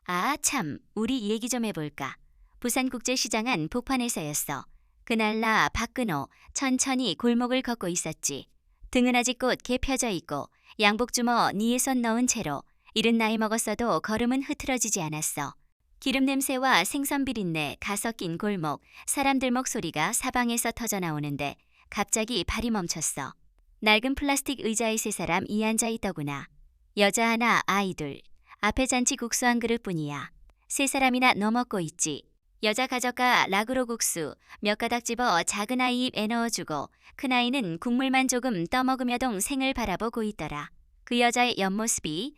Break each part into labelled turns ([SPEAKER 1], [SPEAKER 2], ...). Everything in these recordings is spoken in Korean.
[SPEAKER 1] 아, 참, 우리 얘기 좀 해볼까. 부산국제시장 안 복판에서였어. 그날 나 박근호 천천히 골목을 걷고 있었지. 등은 아직 곧게 펴져 있고 양복 주머 니에 손 넣은 채로 이른 나이 먹었어도 걸음은 흐트러지지 않았어. 기름 냄새와 생선 비린내 가서 낀 골목, 사람들 목소리가 사방에서 터져 나오는데 갑자기 발이 멈췄어. 낡은 플라스틱 의자에 세 사람이 앉아 있더구나. 여자 하나, 아이 둘. 앞에 잔치 국수 한 그릇뿐이야. 세 사람이나 넘었고 있지. 여자 가져가 라그로 국수 몇 가닥 집어 작은 아이 입에 넣어주고 큰아이는 국물만 조금 떠먹으며동 생을 바라보고 있더라. 그 여자의 옆모습이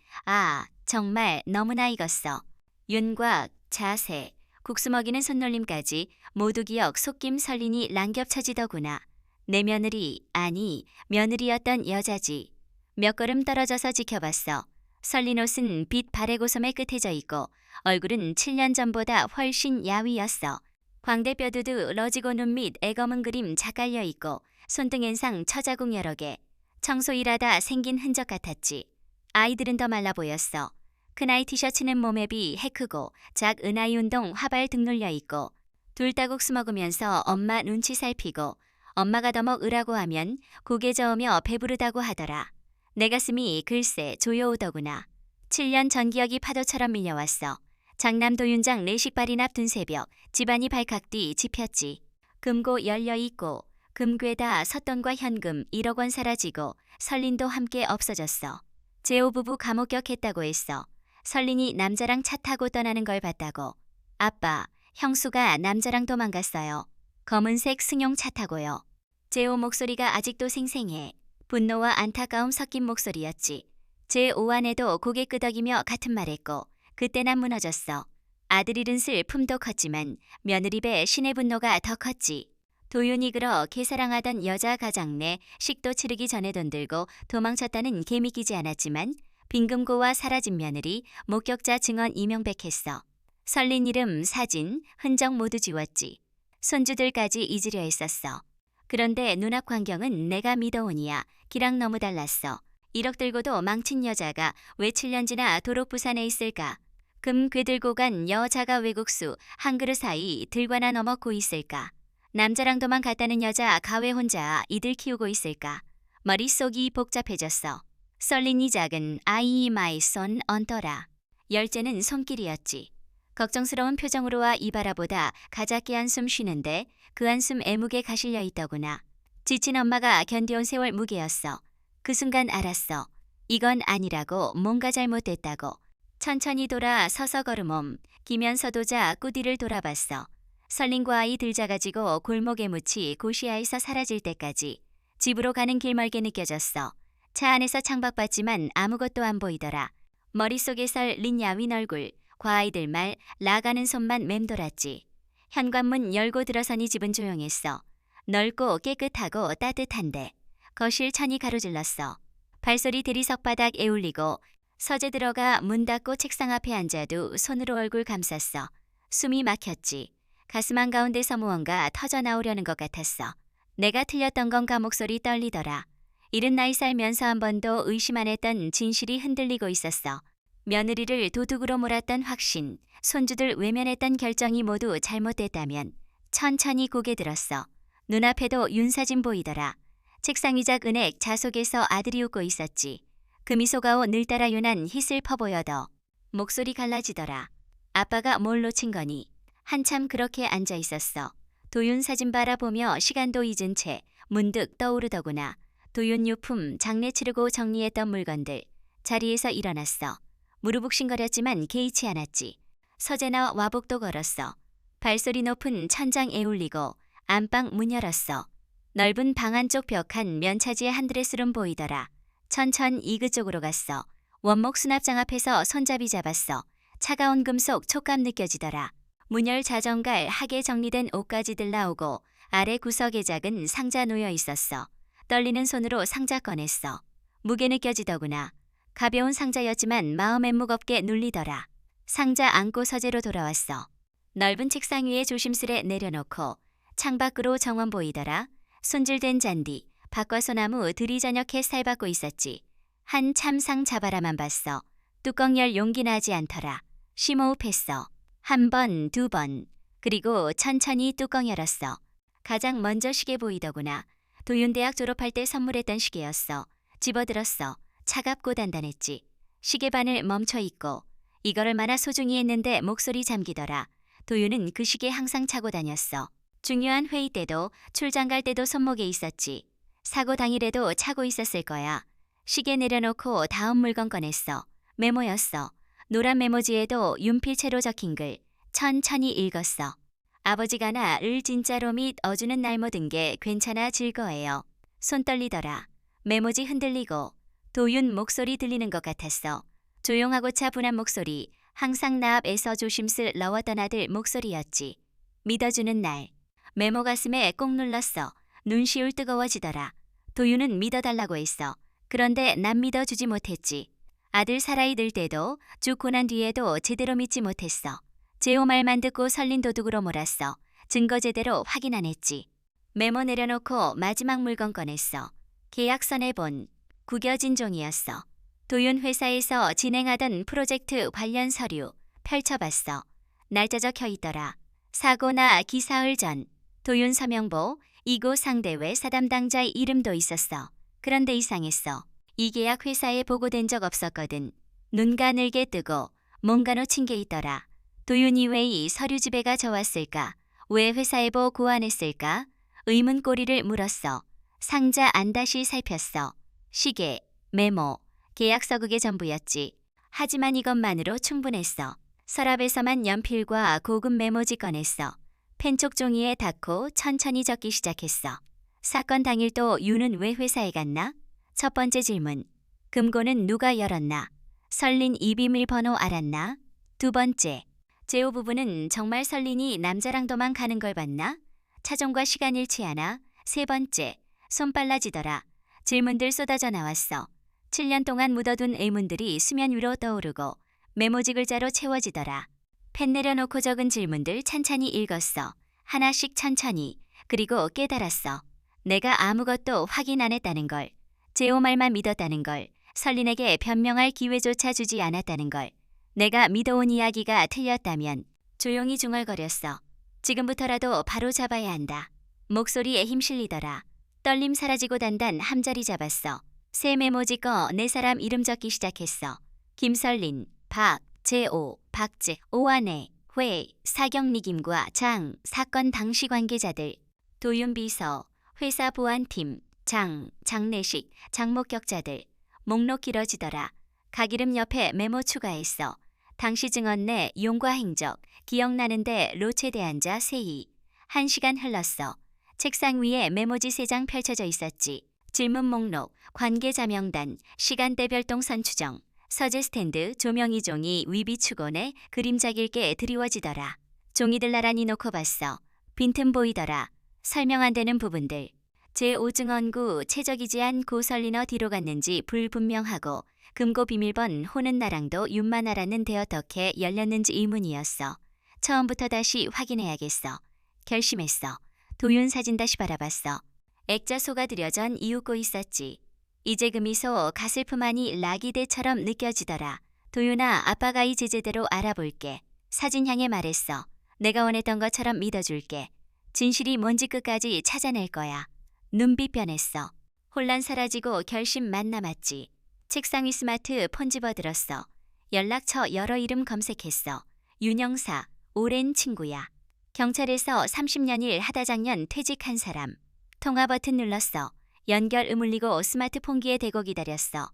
[SPEAKER 1] 정말 너무나 익었어. 윤곽, 자세, 국수 먹이는 손놀림까지 모두 기억 속김 설린이 랑겹쳐지더구나. 내 며느리, 아니 며느리였던 여자지. 몇 걸음 떨어져서 지켜봤어. 설린 옷은 빛 발해고솜에 끝해져 있고 얼굴은 7년 전보다 훨씬 야위였어. 광대뼈두두 러지고 눈 밑 애검은 그림 작갈려 있고 손등엔상 처자국 여러 개. 청소 일하다 생긴 흔적 같았지. 아이들은 더 말라 보였어. 큰아이 티셔츠는 몸에 비 해크고 작은아이 운동 화발 등 눌려 있고 둘 다 국수 먹으면서 엄마 눈치 살피고 엄마가 더 먹으라고 하면 고개 저으며 배부르다고 하더라. 내 가슴이 글쎄 조여오더구나. 7년 전 기억이 파도처럼 밀려왔어. 장남도윤장 내식발인 앞둔 새벽 집안이 발칵 뒤 짚혔지. 금고 열려있고 금괴다 섰돈과 현금 1억 원 사라지고 설린도 함께 없어졌어. 재호 부부 감옥격했다고 했어. 설린이 남자랑 차 타고 떠나는 걸 봤다고. 아빠, 형수가 남자랑 도망갔어요. 검은색 승용 차 타고요. 재호 목소리가 아직도 생생해. 분노와 안타까움 섞인 목소리였지. 제 오한에도 고개 끄덕이며 같은 말했고 그때 난 무너졌어. 아들 잃은 슬픔도 컸지만 며느리 배 신의 분노가 더 컸지. 도윤이 그러 개사랑하던 여자 가장 내 식도 치르기 전에 돈 들고 도망쳤다는 개 믿기지 않았지만 빈금고와 사라진 며느리, 목격자 증언 이명백했어. 설린 이름, 사진, 흔적 모두 지웠지. 손주들까지 잊으려 했었어. 그런데 눈앞 광경은 내가 믿어오니야 기랑 너무 달랐어. 1억 들고도 망친 여자가 왜 7년 지나 도록부산에 있을까? 금 괴들고 간 여자가 외국수 한 그릇 사이 들과나 넘어고 있을까? 남자랑 도망갔다는 여자 가회 혼자 이들 키우고 있을까? 머릿속이 복잡해졌어. 설린이 작은 아이 마이 손 언더라. 열째는 손길이었지. 걱정스러운 표정으로와 이바라보다 가작게 한숨 쉬는데 그 한숨 애무게 가실려 있더구나. 지친 엄마가 견뎌온 세월 무게였어. 그 순간 알았어. 이건 아니라고 뭔가 잘못됐다고. 천천히 돌아 서서 걸음옴. 기면서 도자 꾸디를 돌아봤어. 설린과 아이 들자가지고 골목에 묻히 고시아에서 사라질 때까지 집으로 가는 길 멀게 느껴졌어. 차 안에서 창밖봤지만 아무것도 안 보이더라. 머릿속에 설린 야윈 얼굴, 과아이들 말, 나가는 손만 맴돌았지. 현관문 열고 들어서니 집은 조용했어. 넓고 깨끗하고 따뜻한데 거실 천이 가로질렀어. 발소리 대리석 바닥 에울리고 서재 들어가 문 닫고 책상 앞에 앉아도 손으로 얼굴 감쌌어. 숨이 막혔지. 가슴 한가운데서 무언가 터져 나오려는 것 같았어. 내가 틀렸던 건가 목소리 떨리더라. 이른 나이 살면서 한 번도 의심 안 했던 진실이 흔들리고 있었어. 며느리를 도둑으로 몰았던 확신, 손주들 외면했던 결정이 모두 잘못됐다면 천천히 고개 들었어. 눈앞에도 윤사진 보이더라. 책상 위작 은액 자속에서 아들이 웃고 있었지. 그 미소가 늘따라 윤한 희슬 퍼보여더. 목소리 갈라지더라. 아빠가 뭘 놓친 거니? 한참 그렇게 앉아 있었어. 도윤 사진 바라보며 시간도 잊은 채 문득 떠오르더구나. 도윤 유품 장례 치르고 정리했던 물건들. 자리에서 일어났어. 무릎욱신거렸지만 개의치 않았지. 서재나 와복도 걸었어. 발소리 높은 천장 에울리고 안방 문 열었어. 넓은 방 안쪽 벽 한 면차지의 한 드레스룸 보이더라. 천천 이그 쪽으로 갔어. 원목 수납장 앞에서 손잡이 잡았어. 차가운 금속 촉감 느껴지더라. 문열 자전갈 하게 정리된 옷가지들 나오고 아래 구석에 작은 상자 놓여 있었어. 떨리는 손으로 상자 꺼냈어. 무게 느껴지더구나. 가벼운 상자였지만 마음엔 무겁게 눌리더라. 상자 안고 서재로 돌아왔어. 넓은 책상 위에 조심스레 내려놓고 창밖으로 정원 보이더라. 손질된 잔디, 밖과 소나무 들이저녁해 살받고 있었지. 한 참상 자바라만 봤어. 뚜껑 열 용기나 하지 않더라. 심호흡했어. 한 번, 두 번. 그리고 천천히 뚜껑 열었어. 가장 먼저 시계 보이더구나. 도윤대학 졸업할 때 선물했던 시계였어. 집어들었어. 차갑고 단단했지. 시계바늘 멈춰 있고 이걸 얼마나 소중히 했는데 목소리 잠기더라. 도윤은 그 시계 항상 차고 다녔어. 중요한 회의 때도 출장 갈 때도 손목에 있었지. 사고 당일에도 차고 있었을 거야. 시계 내려놓고 다음 물건 꺼냈어. 메모였어. 노란 메모지에도 윤필체로 적힌 글. 천천히 읽었어. 아버지가 나 을 진짜로 및 어주는 날 모든 게 괜찮아 즐거워해요. 손 떨리더라. 메모지 흔들리고 도윤 목소리 들리는 것 같았어. 조용하고 차분한 목소리. 항상 나 앞에서 조심슬 넣었던 아들 목소리였지. 믿어주는 날. 메모 가슴에 꼭 눌렀어. 눈시울 뜨거워지더라. 도윤은 믿어달라고 했어. 그런데 난 믿어주지 못했지. 아들 살아있을 때도 죽고 난 뒤에도 제대로 믿지 못했어. 제호 말만 듣고 설린 도둑으로 몰았어. 증거 제대로 확인 안 했지. 메모 내려놓고 마지막 물건 꺼냈어. 계약서내 본 구겨진 종이었어. 도윤 회사에서 진행하던 프로젝트 관련 서류 펼쳐봤어. 날짜 적혀 있더라. 사고나 기사흘 전 도윤 서명보 2고 상대회 사담당자의 이름도 있었어. 그런데 이상했어. 이 계약 회사에 보고된 적 없었거든. 눈가 늘게 뜨고 뭔가 놓친 게 있더라. 도윤이 왜 이 서류 지배가 져왔을까? 왜 회사에 보 고안했을까? 의문 꼬리를 물었어. 상자 안 다시 살폈어. 시계, 메모, 계약서 그게 전부였지. 하지만 이것만으로 충분했어. 서랍에서만 연필과 고급 메모지 꺼냈어. 펜촉 종이에 닿고 천천히 적기 시작했어. 사건 당일도 윤은 왜 회사에 갔나? 첫 번째 질문. 금고는 누가 열었나? 설린 이 비밀번호 알았나? 두 번째. 제호 부부는 정말 설린이 남자랑도만 가는 걸 봤나? 차종과 시간 일치하나? 세 번째. 손 빨라지더라. 질문들 쏟아져 나왔어. 7년 동안 묻어둔 의문들이 수면 위로 떠오르고 메모지 글자로 채워지더라. 펜 내려놓고 적은 질문들 찬찬히 읽었어. 하나씩 천천히. 그리고 깨달았어. 내가 아무것도 확인 안 했다는 걸. 제호 말만 믿었다는 걸. 설린에게 변명할 기회조차 주지 않았다는 걸. 내가 믿어온 이야기가 틀렸다면. 조용히 중얼거렸어. 지금부터라도 바로 잡아야 한다. 목소리에 힘 실리더라. 떨림 사라지고 단단 함자리 잡았어. 새 메모지 꺼 네 사람 이름 적기 시작했어. 김설린, 박, 제오, 박재, 오한혜, 회, 사경리김과 장, 사건 당시 관계자들, 도윤 비서, 회사 보안팀, 장, 장례식, 장목격자들. 목록 길어지더라. 가기름 옆에 메모 추가했어. 당시 증언 내 용과 행적, 기억나는데 로체대 앉아 세이. 1시간 흘렀어. 책상 위에 메모지 3장 펼쳐져 있었지. 질문 목록, 관계자 명단, 시간대별동 선추정, 서재 스탠드, 조명이 종이 위비 축원에 그림자 길게 드리워지더라. 종이들 나란히 놓고 봤어. 빈틈 보이더라. 설명 안 되는 부분들. 제5증언구 최적이지한 고설린어 뒤로 갔는지 불분명하고 금고 비밀번 호는 나랑도 윤만 알았는데 어떻게 열렸는지 의문이었어. 처음부터 다시 확인해야겠어. 결심했어. 도윤 사진 다시 바라봤어. 액자 속아들여전 이웃고 있었지. 이제 그 미소 가슬프만이 라기대처럼 느껴지더라. 도윤아, 아빠가 이 제재대로 알아볼게. 사진 향해 말했어. 내가 원했던 것처럼 믿어줄게. 진실이 뭔지 끝까지 찾아낼 거야. 눈빛 변했어. 혼란 사라지고 결심만 남았지. 책상 위 스마트폰 집어들었어. 연락처 여러 이름 검색했어. 윤영사, 오랜 친구야. 경찰에서 30년 일 하다 작년 퇴직한 사람. 통화 버튼 눌렀어. 연결 의물리고 스마트폰기에 대고 기다렸어.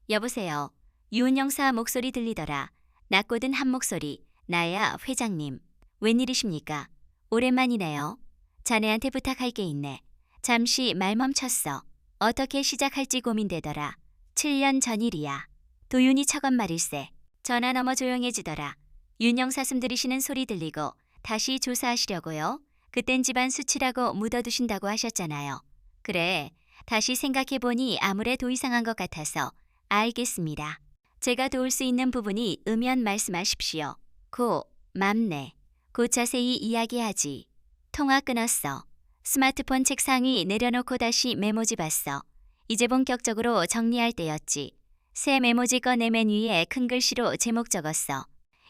[SPEAKER 1] 여보세요. 윤영사 목소리 들리더라. 낮고든 한 목소리. 나야 회장님. 웬일이십니까? 오랜만이네요. 자네한테 부탁할 게 있네. 잠시 말 멈췄어. 어떻게 시작할지 고민되더라. 7년 전 일이야. 도윤이 척언 말일세. 전화 너머 조용해지더라. 윤영사 숨 들이쉬는 소리 들리고 다시 조사하시려고요? 그땐 집안 수치라고 묻어두신다고 하셨잖아요. 그래, 다시 생각해보니 아무래도 이상한 것 같아서. 알겠습니다. 제가 도울 수 있는 부분이 으면 말씀하십시오. 맘내. 곧 자세히 이야기하지. 통화 끊었어. 스마트폰 책상 위 내려놓고 다시 메모지 봤어. 이제 본격적으로 정리할 때였지. 새 메모지 꺼내 맨 위에 큰 글씨로 제목 적었어.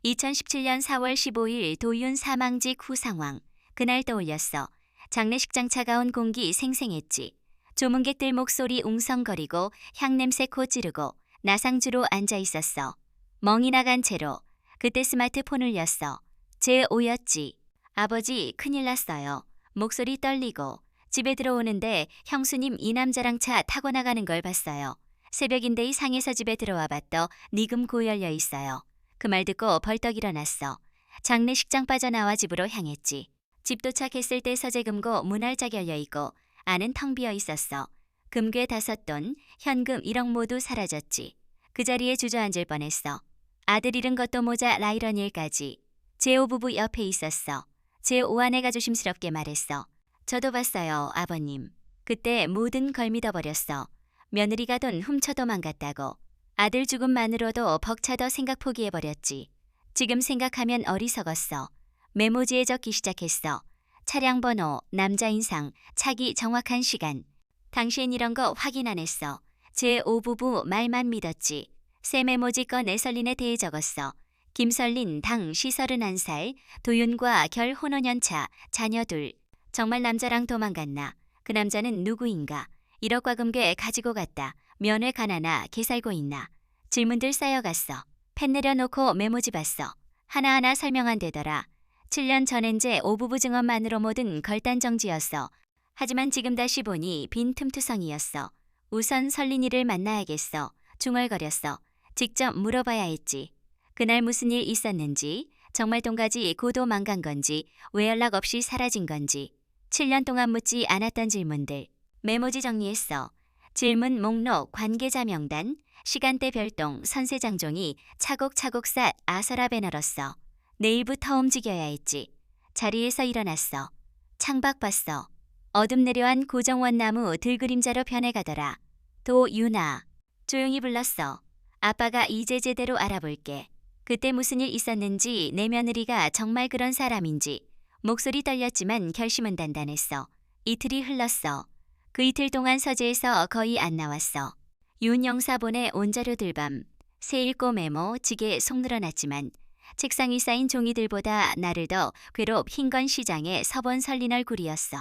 [SPEAKER 1] 2017년 4월 15일 도윤 사망직 후 상황. 그날 떠올렸어. 장례식장 차가운 공기 생생했지. 조문객들 목소리 웅성거리고 향냄새 코 찌르고 나상주로 앉아 있었어. 멍이 나간 채로. 그때 스마트폰을 였어. 제5였지. 아버지 큰일 났어요. 목소리 떨리고 집에 들어오는데 형수님 이 남자랑 차 타고 나가는 걸 봤어요. 새벽인데 상에서 집에 들어와 봤더 니금 고열려 있어요. 그 말 듣고 벌떡 일어났어. 장례식장 빠져나와 집으로 향했지. 집 도착했을 때 서재금고 문활짝 열려있고 안은 텅 비어 있었어. 금괴 5돈, 현금 1억 모두 사라졌지. 그 자리에 주저앉을 뻔했어. 아들 잃은 것도 모자 라이런 일까지. 제5 부부 옆에 있었어. 제5 아내가 조심스럽게 말했어. 저도 봤어요, 아버님. 그때 모든 걸 믿어버렸어. 며느리가 돈 훔쳐 도망갔다고. 아들 죽음만으로도 벅차더 생각 포기해버렸지. 지금 생각하면 어리석었어. 메모지에 적기 시작했어. 차량 번호, 남자 인상, 차기 정확한 시간. 당시엔 이런 거 확인 안 했어. 제5 부부 말만 믿었지. 새 메모지 꺼내 설린에 대해 적었어. 김설린 당 시 31살, 도윤과 결 혼혼연차, 자녀 둘. 정말 남자랑 도망갔나? 그 남자는 누구인가? 1억과 금괴 가지고 갔다. 면회 가나나 개 살고 있나? 질문들 쌓여갔어. 펜 내려놓고 메모지 봤어. 하나하나 설명 안 되더라. 7년 전엔제 5부부 증언만으로 모든 걸단정지였어. 하지만 지금 다시 보니 빈틈투성이었어. 우선 설린이를 만나야겠어. 중얼거렸어. 직접 물어봐야 했지. 그날 무슨 일 있었는지, 정말 똥가지 고도 망간 건지, 왜 연락 없이 사라진 건지. 7년 동안 묻지 않았던 질문들. 메모지 정리했어. 질문 목록, 관계자 명단, 시간대 별동, 선세장종이 차곡차곡 쌓 아서라 배너렀어. 내일부터 움직여야 했지. 자리에서 일어났어. 창밖 봤어. 어둠 내려앉 고정원 나무 들그림자로 변해가더라. 도윤아. 조용히 불렀어. 아빠가 이제 제대로 알아볼게. 그때 무슨 일 있었는지, 내 며느리가 정말 그런 사람인지. 목소리 떨렸지만 결심은 단단했어. 이틀이 흘렀어. 그 이틀 동안 서재에서 거의 안 나왔어. 윤 영사본의 온자료들밤, 새 읽고 메모, 지게 속 늘어났지만 책상 위 쌓인 종이들보다 나를 더 괴롭 흰건 시장에 서본 설린 얼굴이었어.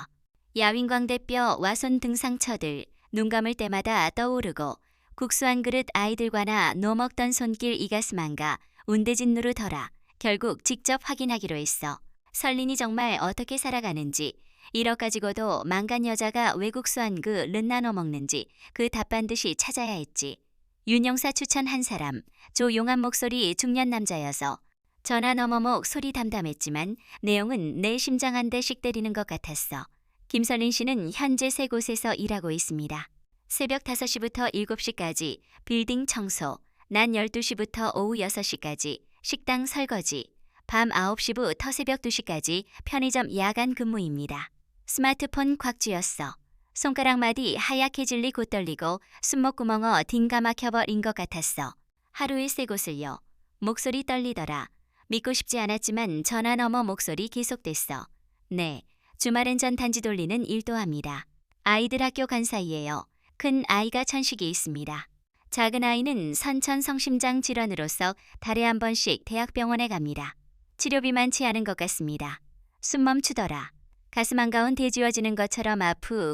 [SPEAKER 1] 야윈광대뼈 와손 등상처들, 눈 감을 때마다 떠오르고 국수 한 그릇 아이들과나 노먹던 손길 이 가슴 안가 운대진 누르더라. 결국 직접 확인하기로 했어. 설린이 정말 어떻게 살아가는지, 1억 가지고도 망간 여자가 외국 수완그 른나눠 먹는지 그 답 반드시 찾아야 했지. 윤영사 추천 한 사람, 조용한 목소리 중년 남자여서 전화 너머목 소리 담담했지만 내용은 내 심장 한 대씩 때리는 것 같았어. 김설린 씨는 현재 3곳에서 일하고 있습니다. 새벽 5시부터 7시까지 빌딩 청소, 낮 12시부터 오후 6시까지 식당 설거지, 밤 9시부터 새벽 2시까지 편의점 야간 근무입니다. 스마트폰 꽉 쥐었어. 손가락 마디 하얗게 질리 곧 떨리고 숨목구멍어 딩가 막혀버린 것 같았어. 하루에 3곳을요. 목소리 떨리더라. 믿고 싶지 않았지만 전화 너머 목소리 계속됐어. 네, 주말엔 전 단지 돌리는 일도 합니다. 아이들 학교 간 사이에요. 큰 아이가 천식이 있습니다. 작은 아이는 선천 성심장 질환으로서 달에 한 번씩 대학병원에 갑니다. 치료비 많지 않은 것 같습니다. 숨 멈추더라. 가슴 한가운 대지워지는 것처럼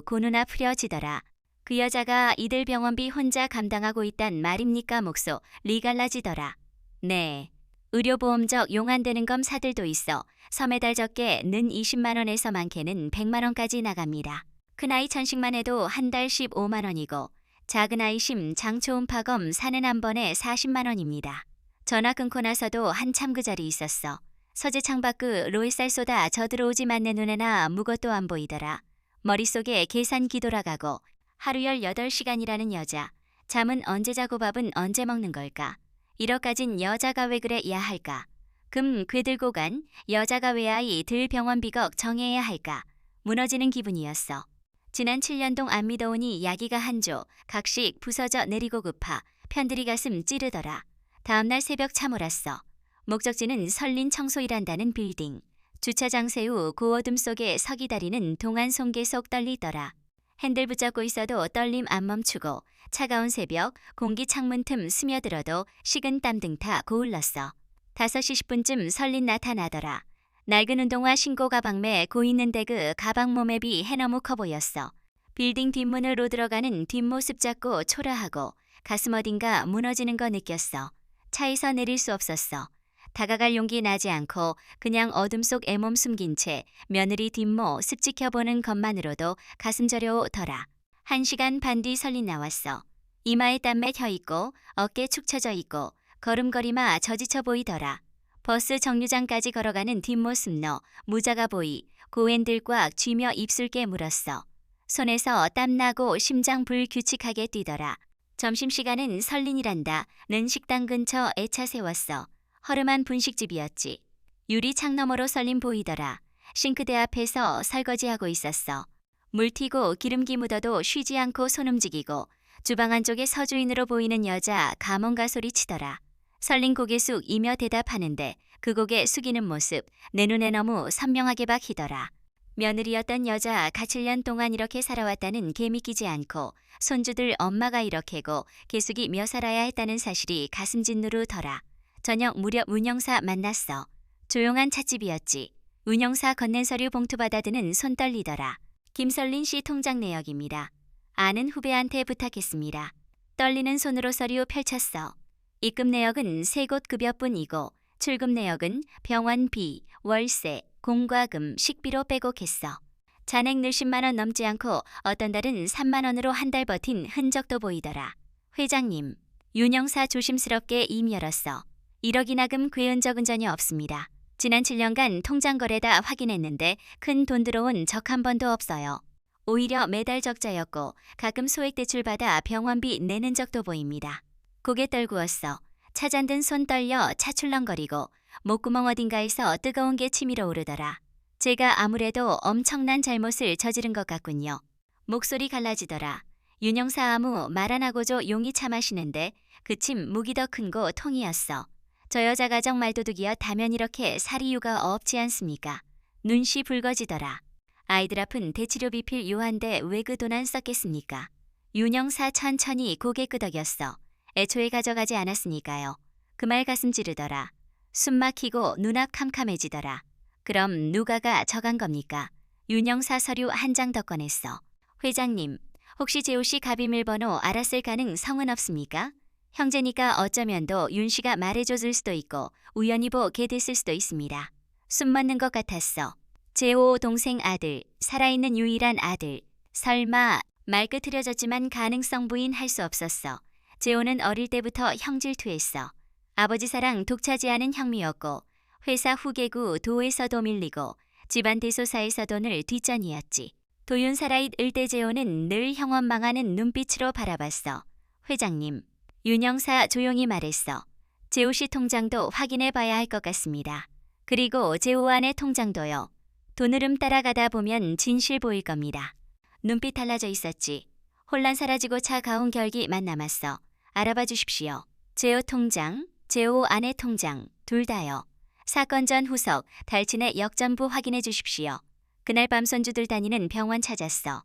[SPEAKER 1] 고누나 풀려지더라. 그 여자가 이들 병원비 혼자 감당하고 있단 말입니까? 목소 리갈라지더라. 네. 의료보험적 용안되는 검사들도 있어. 섬에달 적게 는 20만 원에서 많게는 100만 원까지 나갑니다. 큰아이 천식만 해도 한 달 15만 원이고 작은 아이 심 장초음파검 사는 한 번에 40만 원입니다. 전화 끊고 나서도 한참 그 자리 있었어. 서재 창밖 로이쌀 쏟아 저들어오지만 내 눈에나 무것도 안 보이더라. 머릿속에 계산 기돌아가고 하루 18시간이라는 여자. 잠은 언제 자고 밥은 언제 먹는 걸까? 1억 가진 여자가 왜 그래 야 할까? 금 괴들고 간 여자가 왜 아이 들 병원비걱 정해야 할까? 무너지는 기분이었어. 지난 7년동 안 믿어오니 야기가 한조, 각식 부서져 내리고 급하, 편들이 가슴 찌르더라. 다음날 새벽 차 몰았어. 목적지는 설린 청소일한다는 빌딩. 주차장 세우 고어둠 속에 서 기다리는 동안 손계 속 떨리더라. 핸들 붙잡고 있어도 떨림 안 멈추고 차가운 새벽 공기 창문 틈 스며들어도 식은 땀 등 타 고울렀어. 5시 10분쯤 설린 나타나더라. 낡은 운동화 신고 가방매 고있는 데그 가방 몸맵이 해너무 커 보였어. 빌딩 뒷문으로 들어가는 뒷모습 작고 초라하고 가슴 어딘가 무너지는 거 느꼈어. 차에서 내릴 수 없었어. 다가갈 용기 나지 않고 그냥 어둠 속 애몸 숨긴 채 며느리 뒷모 슥 지켜보는 것만으로도 가슴 저려오더라. 1시간 반 뒤 설린 나왔어. 이마에 땀에 혀있고 어깨 축 처져 있고 걸음걸이마 저지쳐 보이더라. 버스 정류장까지 걸어가는 뒷모습 너 무자가 보이 고엔들 꽉 쥐며 입술 깨물었어. 손에서 땀나고 심장 불규칙하게 뛰더라. 점심시간은 설린이란다. 는 식당 근처 애차 세웠어. 허름한 분식집이었지. 유리 창 너머로 설린 보이더라. 싱크대 앞에서 설거지하고 있었어. 물 튀고 기름기 묻어도 쉬지 않고 손 움직이고 주방 안쪽에 서주인으로 보이는 여자 가문가 소리치더라. 설린 고개 숙 이며 대답하는데 그 고개 숙이는 모습 내 눈에 너무 선명하게 박히더라. 며느리였던 여자 가칠년 동안 이렇게 살아왔다는 게 믿기지 않고 손주들 엄마가 이렇게고 계숙이 며 살아야 했다는 사실이 가슴 짓누르더라. 저녁 무렵 운영사 만났어. 조용한 찻집이었지. 운영사 건넨 서류 봉투 받아드는 손 떨리더라. 김설린 씨 통장 내역입니다. 아는 후배한테 부탁했습니다. 떨리는 손으로 서류 펼쳤어. 입금 내역은 3곳 급여뿐이고 출금 내역은 병원비, 월세, 공과금, 식비로 빼곡했어. 잔액 늘십만 원 넘지 않고 어떤 달은 3만 원으로 한 달 버틴 흔적도 보이더라. 회장님, 윤영사 조심스럽게 입 열었어. 1억 이나금 괴은 적은 전혀 없습니다. 지난 7년간 통장 거래 다 확인했는데 큰 돈 들어온 적 한 번도 없어요. 오히려 매달 적자였고 가끔 소액 대출 받아 병원비 내는 적도 보입니다. 고개 떨구었어. 차 잔든 손 떨려 차출렁거리고 목구멍 어딘가에서 뜨거운 게 치밀어 오르더라. 제가 아무래도 엄청난 잘못을 저지른 것 같군요. 목소리 갈라지더라. 윤영사 아무 말 안 하고도 용이 차 마시는데 그 침 무기 더 큰 거 통이었어. 저 여자 가정 말도둑이여 다면 이렇게 살 이유가 없지 않습니까? 눈시 붉어지더라. 아이들 아픈 대치료 비필 요한데 왜 그 돈 안 썼겠습니까? 윤영사 천천히 고개 끄덕였어. 애초에 가져가지 않았으니까요. 그 말 가슴 찌르더라. 숨 막히고 눈앞 캄캄해지더라. 그럼 누가가 저간 겁니까? 윤영사 서류 한 장 더 꺼냈어. 회장님, 혹시 재호 씨 갑이밀 번호 알았을 가능성은 없습니까? 형제니까 어쩌면도 윤 씨가 말해줬을 수도 있고 우연히 보게 됐을 수도 있습니다. 숨 맞는 것 같았어. 재호 동생 아들, 살아있는 유일한 아들. 설마 말끝 흐려졌지만 가능성 부인 할 수 없었어. 재호는 어릴 때부터 형질투했어. 아버지 사랑 독차지하는 형미였고 회사 후계구 도에서도 밀리고 집안 대소사에서도 늘 뒷전이었지. 도윤 살아있 을때 재호는 늘 형원 망하는 눈빛으로 바라봤어. 회장님, 윤영사 조용히 말했어. 재호 씨 통장도 확인해 봐야 할 것 같습니다. 그리고 재호 안의 통장도요. 돈 흐름 따라가다 보면 진실 보일 겁니다. 눈빛 달라져 있었지. 혼란 사라지고 차가운 결기만 남았어. 알아봐 주십시오. 재호 통장, 재호 아내 통장 둘 다요. 사건 전 후석, 달친의 역전부 확인해 주십시오. 그날 밤 손주들 다니는 병원 찾았어.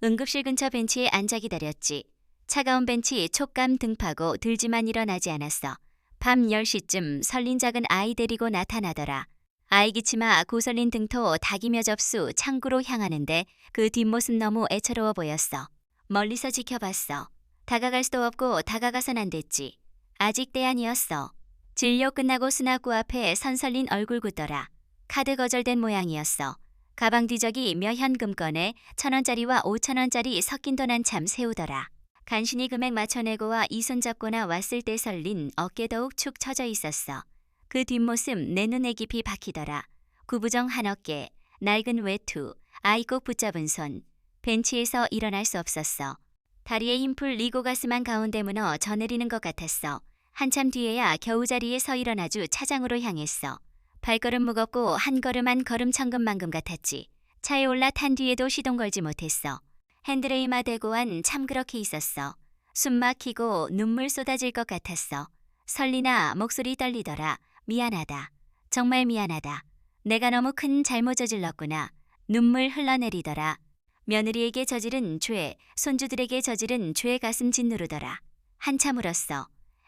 [SPEAKER 1] 응급실 근처 벤치에 앉아 기다렸지. 차가운 벤치 촉감 등파고 들지만 일어나지 않았어. 밤 10시쯤 설린 작은 아이 데리고 나타나더라. 아이 기치마 고설린 등토 닭이며 접수 창구로 향하는데 그 뒷모습 너무 애처로워 보였어. 멀리서 지켜봤어. 다가갈 수도 없고 다가가선 안 됐지. 아직 때 아니었어. 진료 끝나고 수납구 앞에 선설린 얼굴 굳더라. 카드 거절된 모양이었어. 가방 뒤적이 몇 현금 꺼내 1,000원짜리와 5,000원짜리 섞인 돈 한참 세우더라. 간신히 금액 맞춰내고와 이 손 잡고나 왔을 때 설린 어깨 더욱 축 처져 있었어. 그 뒷모습 내 눈에 깊이 박히더라. 구부정 한 어깨, 낡은 외투, 아이 꼭 붙잡은 손. 벤치에서 일어날 수 없었어. 다리에 힘풀 리고 가슴한 가운데 문어 저내리는 것 같았어. 한참 뒤에야 겨우 자리에 서 일어나주 차장으로 향했어. 발걸음 무겁고 한 걸음 한 걸음 천근만금 같았지. 차에 올라탄 뒤에도 시동 걸지 못했어. 핸드레임아 대고 한 참 그렇게 있었어. 숨 막히고 눈물 쏟아질 것 같았어. 설리나 목소리 떨리더라. 미안하다. 정말 미안하다. 내가 너무 큰 잘못 저질렀구나. 눈물 흘러내리더라. 며느리에게 저지른 죄, 손주들에게 저지른 죄 가슴 짓누르더라. 한참 울었어.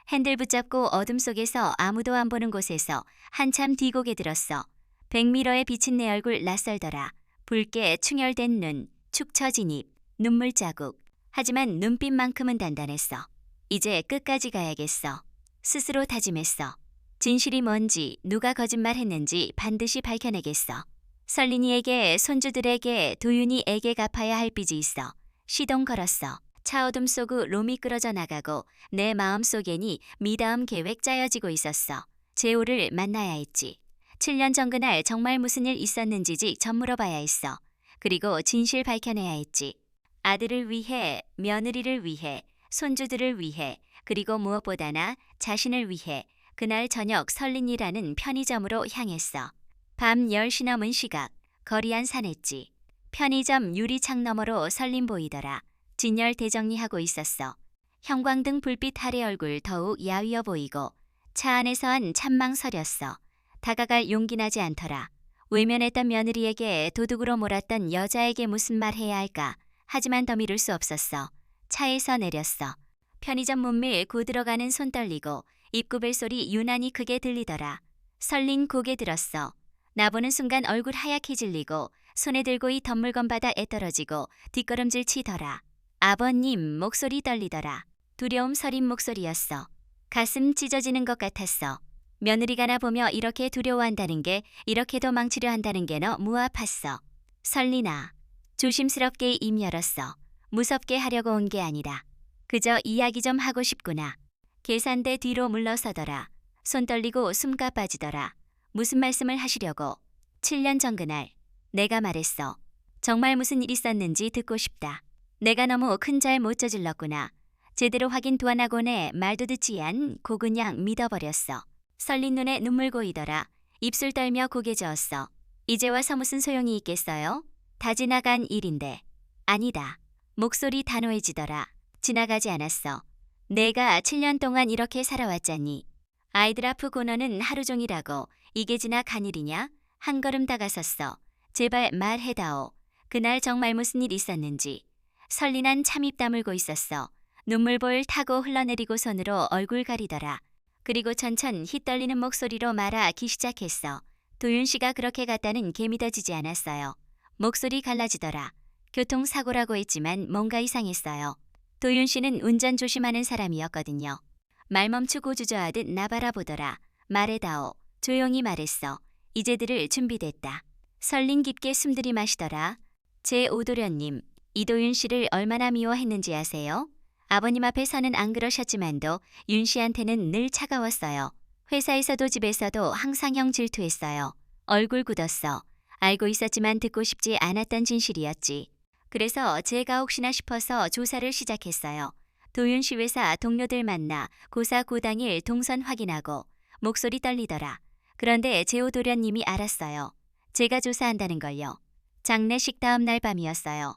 [SPEAKER 1] 핸들 붙잡고 어둠 속에서 아무도 안 보는 곳에서 한참 뒤고개 들었어. 백미러에 비친 내 얼굴 낯설더라. 붉게 충혈된 눈, 축 처진 입, 눈물 자국. 하지만 눈빛만큼은 단단했어. 이제 끝까지 가야겠어. 스스로 다짐했어. 진실이 뭔지, 누가 거짓말했는지 반드시 밝혀내겠어. 설린이에게, 손주들에게, 도윤이에게 갚아야 할 빚이 있어. 시동 걸었어. 차어둠 속으로 롬이 끌어져 나가고 내 마음속에니 미다음 계획 짜여지고 있었어. 재호를 만나야 했지. 7년 전 그날 정말 무슨 일 있었는지 전 물어봐야 했어. 그리고 진실 밝혀내야 했지. 아들을 위해, 며느리를 위해, 손주들을 위해, 그리고 무엇보다나 자신을 위해 그날 저녁 설린이라는 편의점으로 향했어. 밤 10시 넘은 시각, 거리 안 산했지. 편의점 유리창 너머로 설린 보이더라. 진열 대정리하고 있었어. 형광등 불빛 아래 얼굴 더욱 야위어 보이고 차 안에선 찬망설였어. 다가갈 용기 나지 않더라. 외면했던 며느리에게 도둑으로 몰았던 여자에게 무슨 말 해야 할까. 하지만 더 미룰 수 없었어. 차에서 내렸어. 편의점 문밀 고 들어가는 손 떨리고 입구 벨소리 유난히 크게 들리더라. 설린 고개 들었어. 나보는 순간 얼굴 하얗게 질리고 손에 들고 있던 물건 받아 애떨어지고 뒷걸음질 치더라. 아버님 목소리 떨리더라. 두려움 서린 목소리였어. 가슴 찢어지는 것 같았어. 며느리가 나 보며 이렇게 두려워한다는 게, 이렇게도 망치려 한다는 게 너무 아팠어. 설린아. 조심스럽게 입 열었어. 무섭게 하려고 온 게 아니라. 그저 이야기 좀 하고 싶구나. 계산대 뒤로 물러서더라. 손 떨리고 숨가 빠지더라. 무슨 말씀을 하시려고. 7년 전 그날 내가 말했어. 정말 무슨 일 있었는지 듣고 싶다. 내가 너무 큰 잘 못 저질렀구나. 제대로 확인도 안 하고 내 말도 듣지 않고 그냥 믿어버렸어. 설린 눈에 눈물 고이더라. 입술 떨며 고개 저었어. 이제 와서 무슨 소용이 있겠어요? 다 지나간 일인데. 아니다. 목소리 단호해지더라. 지나가지 않았어. 내가 7년 동안 이렇게 살아왔잖니. 아이들 아프고 너는 하루 종일하고 이게 지나간 일이냐? 한 걸음 다가섰어. 제발 말해다오. 그날 정말 무슨 일 있었는지. 설린한 참입 다물고 있었어. 눈물볼 타고 흘러내리고 손으로 얼굴 가리더라. 그리고 천천 휘떨리는 목소리로 말하기 시작했어. 도윤 씨가 그렇게 갔다는 게 믿어지지 않았어요. 목소리 갈라지더라. 교통사고라고 했지만 뭔가 이상했어요. 도윤 씨는 운전 조심하는 사람이었거든요. 말 멈추고 주저하듯 나 바라보더라. 말해다오. 조용히 말했어. 이제 들을 준비됐다. 설린 깊게 숨들이 마시더라. 제 오도련님, 이도윤 씨를 얼마나 미워했는지 아세요? 아버님 앞에서는 안 그러셨지만도 윤 씨한테는 늘 차가웠어요. 회사에서도 집에서도 항상 형 질투했어요. 얼굴 굳었어. 알고 있었지만 듣고 싶지 않았던 진실이었지. 그래서 제가 혹시나 싶어서 조사를 시작했어요. 도윤 씨 회사 동료들 만나 고사고당일 동선 확인하고. 목소리 떨리더라. 그런데 제오도련님이 알았어요. 제가 조사한다는 걸요. 장례식 다음 날 밤이었어요.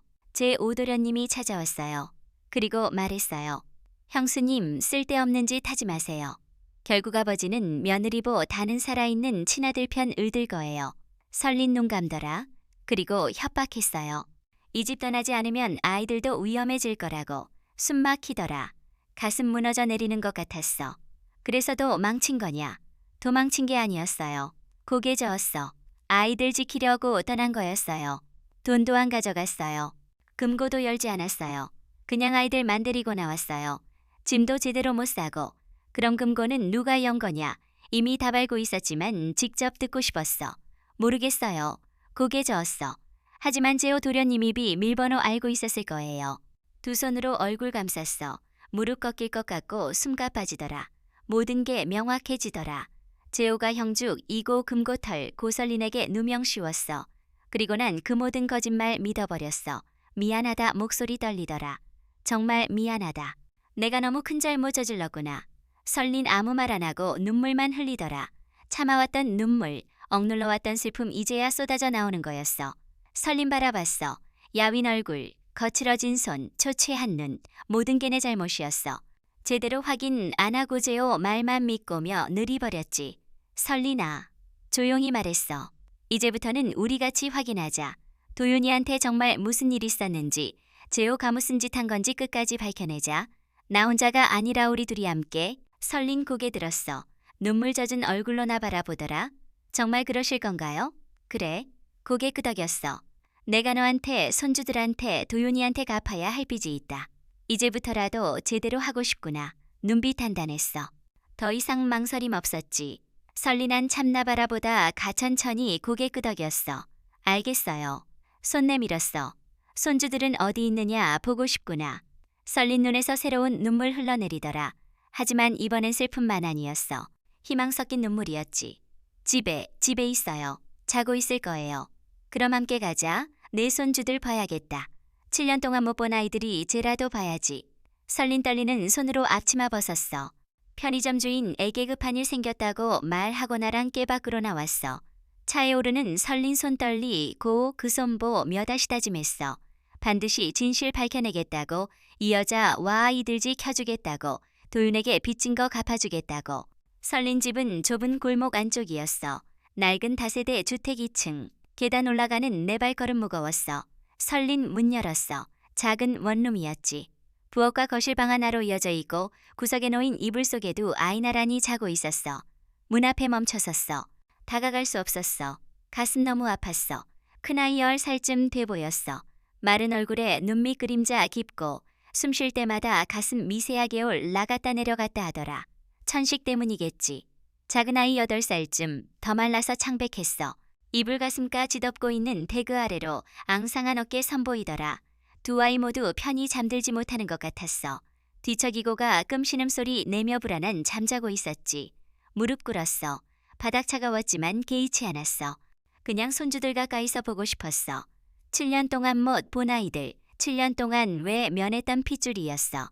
[SPEAKER 1] 제오도련님이 찾아왔어요. 그리고 말했어요. 형수님, 쓸데없는 짓 하지 마세요. 결국 아버지는 며느리보 다는 살아있는 친아들 편 을들 거예요. 설린 눈 감더라. 그리고 협박했어요. 이 집 떠나지 않으면 아이들도 위험해질 거라고. 숨 막히더라. 가슴 무너져 내리는 것 같았어. 그래서도 망친 거냐? 도망친 게 아니었어요. 고개 저었어. 아이들 지키려고 떠난 거였어요. 돈도 안 가져갔어요. 금고도 열지 않았어요. 그냥 아이들만 데리고 나왔어요. 짐도 제대로 못 싸고. 그럼 금고는 누가 연 거냐? 이미 다 알고 있었지만 직접 듣고 싶었어. 모르겠어요. 고개 저었어. 하지만 제오 도련님 입이 밀번호 알고 있었을 거예요. 두 손으로 얼굴 감쌌어. 무릎 꺾일 것 같고 숨가 빠지더라. 모든 게 명확해지더라. 제오가 형죽 이고 금고털 고설린에게 누명 씌웠어. 그리고 난 그 모든 거짓말 믿어버렸어. 미안하다 목소리 떨리더라. 정말 미안하다. 내가 너무 큰 잘못 저질렀구나. 설린 아무 말 안 하고 눈물만 흘리더라. 참아왔던 눈물, 억눌러왔던 슬픔 이제야 쏟아져 나오는 거였어. 설린 바라봤어. 야윈 얼굴, 거칠어진 손, 초췌한 눈, 모든 게 내 잘못이었어. 제대로 확인 안 하고 제오 말만 믿고며 느리버렸지. 설린아, 조용히 말했어. 이제부터는 우리 같이 확인하자. 도윤이한테 정말 무슨 일이 있었는지, 제오가 무슨 짓 한 건지 끝까지 밝혀내자. 나 혼자가 아니라 우리 둘이 함께 설린 고개 들었어. 눈물 젖은 얼굴로 나 바라보더라. 정말 그러실 건가요? 그래. 고개 끄덕였어. 내가 너한테, 손주들한테, 도윤이한테 갚아야 할 빚이 있다. 이제부터라도 제대로 하고 싶구나. 눈빛 단단했어. 더 이상 망설임 없었지. 설린한 참나 바라보다 가천천히 고개 끄덕였어. 알겠어요. 손 내밀었어. 손주들은 어디 있느냐 보고 싶구나. 설린 눈에서 새로운 눈물 흘러내리더라. 하지만 이번엔 슬픔만 아니었어. 희망 섞인 눈물이었지. 집에 있어요. 자고 있을 거예요. 그럼 함께 가자. 내 손주들 봐야겠다. 7년 동안 못 본 아이들이 쟤라도 봐야지. 설린 떨리는 손으로 앞치마 벗었어. 편의점 주인 애기 급한 일 생겼다고 말하고 나랑 깨 밖으로 나왔어. 차에 오르는 설린 손떨리 고 그 손보 몇 아시 다짐했어. 반드시 진실 밝혀내겠다고, 이 여자 와아이들지 켜주겠다고, 도윤에게 빚진 거 갚아주겠다고. 설린 집은 좁은 골목 안쪽이었어. 낡은 다세대 주택 2층. 계단 올라가는 네 발걸음 무거웠어. 설린 문 열었어. 작은 원룸이었지. 부엌과 거실 방 하나로 이어져 있고 구석에 놓인 이불 속에도 아이 나란히 자고 있었어. 문 앞에 멈춰섰어. 다가갈 수 없었어. 가슴 너무 아팠어. 큰아이 10살쯤 돼 보였어. 마른 얼굴에 눈밑 그림자 깊고 숨 쉴 때마다 가슴 미세하게 올라갔다 내려갔다 하더라. 천식 때문이겠지. 작은 아이 8살쯤 더 말라서 창백했어. 이불 가슴가 지덮고 있는 대그 아래로 앙상한 어깨 선보이더라. 두 아이 모두 편히 잠들지 못하는 것 같았어. 뒤척이고가 끔 신음소리 내며 불안한 잠자고 있었지. 무릎 꿇었어. 바닥 차가웠지만 개의치 않았어. 그냥 손주들 가까이서 보고 싶었어. 7년 동안 못 본 아이들, 7년 동안 왜 면했던 핏줄이었어.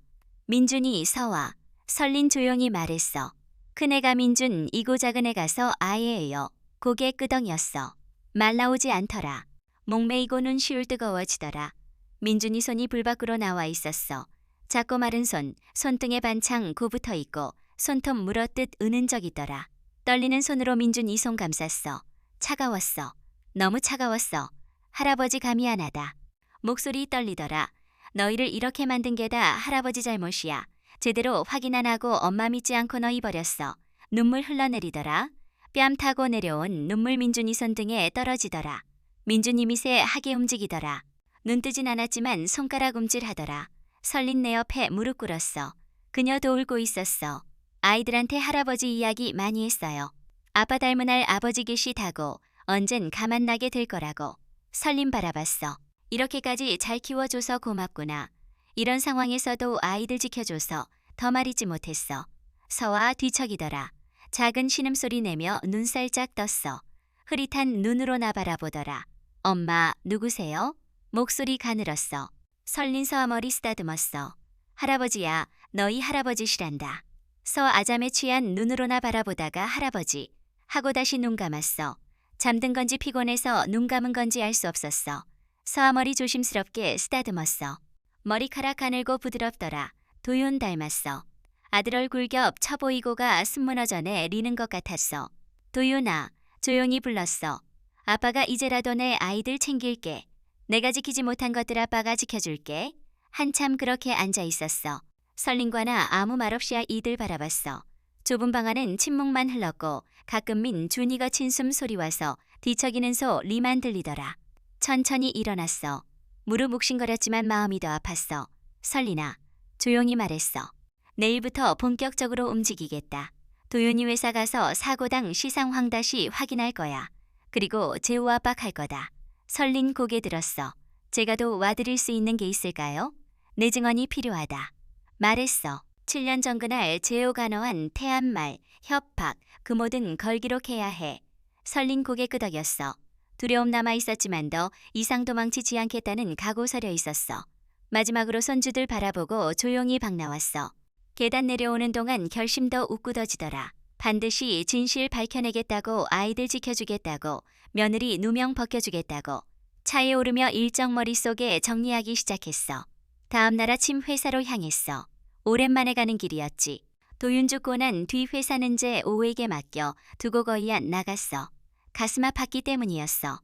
[SPEAKER 1] 민준이 서와. 설린 조용히 말했어. 큰애가 민준, 이고 작은 애 가서 아예예요. 고개 끄덕였어. 말 나오지 않더라. 목매이고 눈 시울 뜨거워지더라. 민준이 손이 불 밖으로 나와 있었어. 작고 마른 손, 손등에 반창 고붙어 있고 손톱 물었듯 은은적이더라. 떨리는 손으로 민준이 손 감쌌어. 차가웠어. 너무 차가웠어. 할아버지 감이 안 하다. 목소리 떨리더라. 너희를 이렇게 만든 게 다 할아버지 잘못이야. 제대로 확인 안 하고 엄마 믿지 않고 너희 버렸어. 눈물 흘러내리더라. 뺨 타고 내려온 눈물 민준이 손 등에 떨어지더라. 민준이 밑에 하게 움직이더라. 눈 뜨진 않았지만 손가락 움찔하더라. 설린 내 옆에 무릎 꿇었어. 그녀도 울고 있었어. 아이들한테 할아버지 이야기 많이 했어요. 아빠 닮은 날 아버지 계시다고, 언젠 가만 나게 될 거라고. 설린 바라봤어. 이렇게까지 잘 키워줘서 고맙구나. 이런 상황에서도 아이들 지켜줘서 더 말이지 못했어. 서와 뒤척이더라. 작은 신음소리 내며 눈살짝 떴어. 흐릿한 눈으로 나 바라보더라. 엄마, 누구세요? 목소리 가늘었어. 설린 서와 머리 쓰다듬었어. 할아버지야, 너희 할아버지시란다. 서 아잠에 취한 눈으로 나 바라보다가 할아버지 하고 다시 눈 감았어. 잠든 건지 피곤해서 눈 감은 건지 알 수 없었어. 서와 머리 조심스럽게 쓰다듬었어. 머리카락 가늘고 부드럽더라. 도윤 닮았어. 아들 얼굴 겹 처보이고가 숨문어 전에 리는 것 같았어. 도윤아, 조용히 불렀어. 아빠가 이제라도 내 아이들 챙길게. 내가 지키지 못한 것들 아빠가 지켜줄게. 한참 그렇게 앉아 있었어. 설린과나 아무 말 없이 이들 바라봤어. 좁은 방 안은 침묵만 흘렀고 가끔 민 준이 거친 숨소리 와서 뒤척이는 소리만 들리더라. 천천히 일어났어. 무릎 욱신거렸지만 마음이 더 아팠어. 설린아, 조용히 말했어. 내일부터 본격적으로 움직이겠다. 도윤이 회사 가서 사고당 시상 황다시 확인할 거야. 그리고 제호 압박할 거다. 설린 고개 들었어. 제가 도 와드릴 수 있는 게 있을까요? 내 증언이 필요하다. 말했어. 7년 전 그날 제호가 너한 태안말, 협박, 그 모든 걸 기록해야 해. 설린 고개 끄덕였어. 두려움 남아있었지만도 이상 도망치지 않겠다는 각오 서려 있었어. 마지막으로 손주들 바라보고 조용히 방 나왔어. 계단 내려오는 동안 결심도 웃고더지더라. 반드시 진실 밝혀내겠다고, 아이들 지켜주겠다고, 며느리 누명 벗겨주겠다고. 차에 오르며 일정 머릿속에 정리하기 시작했어. 다음 날 아침 회사로 향했어. 오랜만에 가는 길이었지. 도윤 죽고 난 뒤 회사는 제 오에게 맡겨 두고 거의 나갔어. 가슴 아팠기 때문이었어.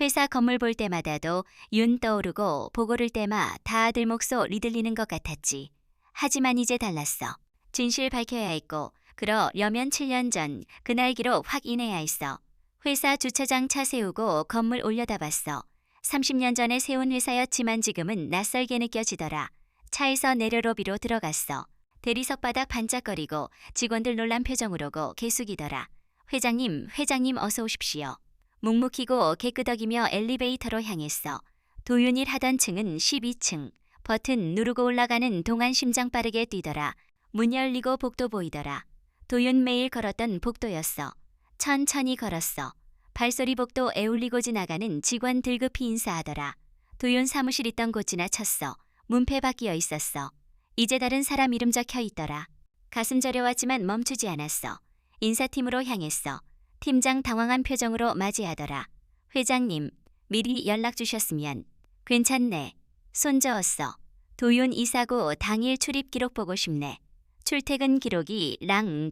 [SPEAKER 1] 회사 건물 볼 때마다도 윤 떠오르고 보고를 때마 다 아들 목소리 들리는 것 같았지. 하지만 이제 달랐어. 진실 밝혀야 했고 그러려면 7년 전 그날 기록 확인해야 했어. 회사 주차장 차 세우고 건물 올려다 봤어. 30년 전에 세운 회사였지만 지금은 낯설게 느껴지더라. 차에서 내려 로비로 들어갔어. 대리석 바닥 반짝거리고 직원들 놀란 표정으로고 개숙이더라. 회장님 어서 오십시오. 묵묵히고 개끄덕이며 엘리베이터로 향했어. 도윤일 하던 층은 12층. 버튼 누르고 올라가는 동안 심장 빠르게 뛰더라. 문 열리고 복도 보이더라. 도윤 매일 걸었던 복도였어. 천천히 걸었어. 발소리 복도 에울리고 지나가는 직원 들급히 인사하더라. 도윤 사무실 있던 곳 지나쳤어. 문패 바뀌어 있었어. 이제 다른 사람 이름 적혀 있더라. 가슴 저려왔지만 멈추지 않았어. 인사팀으로 향했어. 팀장 당황한 표정으로 맞이하더라. 회장님, 미리 연락 주셨으면. 괜찮네. 손 저었어. 도윤 이사고 당일 출입 기록 보고 싶네. 출퇴근 기록이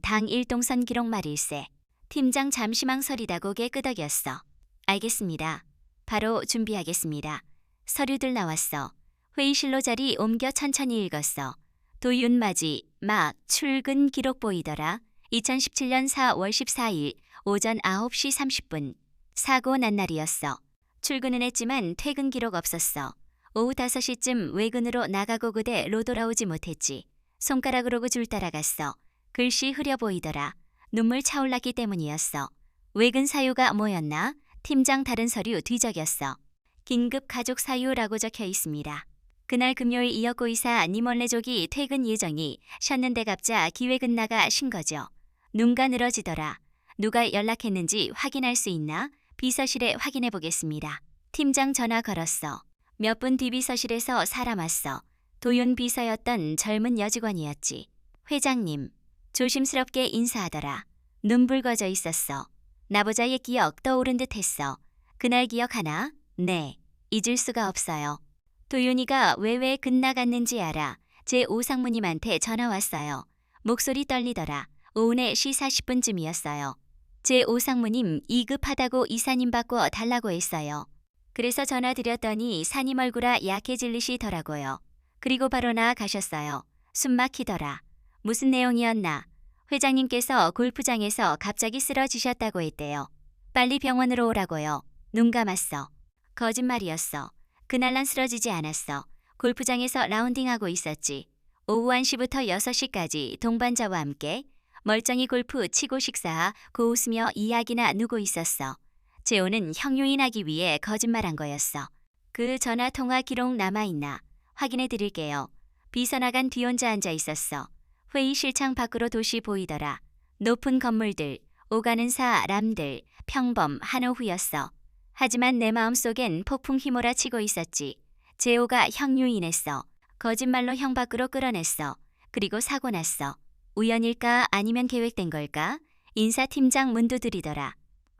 [SPEAKER 1] 당일 동선 기록 말일세. 팀장 잠시 망설이다 고개 끄덕였어. 알겠습니다. 바로 준비하겠습니다. 서류들 나왔어. 회의실로 자리 옮겨 천천히 읽었어. 도윤 맞이 막 출근 기록 보이더라. 2017년 4월 14일 오전 9시 30분. 사고 난 날이었어. 출근은 했지만 퇴근 기록 없었어. 오후 5시쯤 외근으로 나가고 그대로 돌아오지 못했지. 손가락으로 그 줄 따라갔어. 글씨 흐려 보이더라. 눈물 차올랐기 때문이었어. 외근 사유가 뭐였나? 팀장 다른 서류 뒤적였어. 긴급 가족 사유라고 적혀 있습니다. 그날 금요일 이었고 이사 니몰레족이 퇴근 예정이 쉬었는데 갑자 기획은 나가 신 거죠. 눈가 늘어지더라. 누가 연락했는지 확인할 수 있나? 비서실에 확인해 보겠습니다. 팀장 전화 걸었어. 몇 분 뒤 비서실에서 사람 왔어. 도윤 비서였던 젊은 여직원이었지. 회장님. 조심스럽게 인사하더라. 눈 붉어져 있었어. 나보자 옛 기억 떠오른 듯 했어. 그날 기억하나? 네. 잊을 수가 없어요. 도윤이가 왜 끝나갔는지 알아. 제 오상무님한테 전화 왔어요. 목소리 떨리더라. 오후 4시 40분쯤이었어요. 제 오상무님 2급하다고 이사님 바꿔 달라고 했어요. 그래서 전화 드렸더니 사님 얼굴아 약해질리시더라고요. 그리고 바로 나가셨어요. 숨 막히더라. 무슨 내용이었나? 회장님께서 골프장에서 갑자기 쓰러지셨다고 했대요. 빨리 병원으로 오라고요. 눈 감았어. 거짓말이었어. 그날 난 쓰러지지 않았어. 골프장에서 라운딩하고 있었지. 오후 1시부터 6시까지 동반자와 함께 멀쩡히 골프 치고 식사하 고웃으며 이야기나 누고 있었어. 재호는 형요인하기 위해 거짓말한 거였어. 그 전화 통화 기록 남아있나? 확인해 드릴게요. 비서 나간 뒤 혼자 앉아 있었어. 회의실 창 밖으로 도시 보이더라. 높은 건물들, 오가는 사람들, 평범 한 오후였어. 하지만 내 마음속엔 폭풍 휘몰아치고 있었지. 재호가 형 유인했어. 거짓말로 형 밖으로 끌어냈어. 그리고 사고 났어. 우연일까 아니면 계획된 걸까? 인사팀장 문 두드리더라.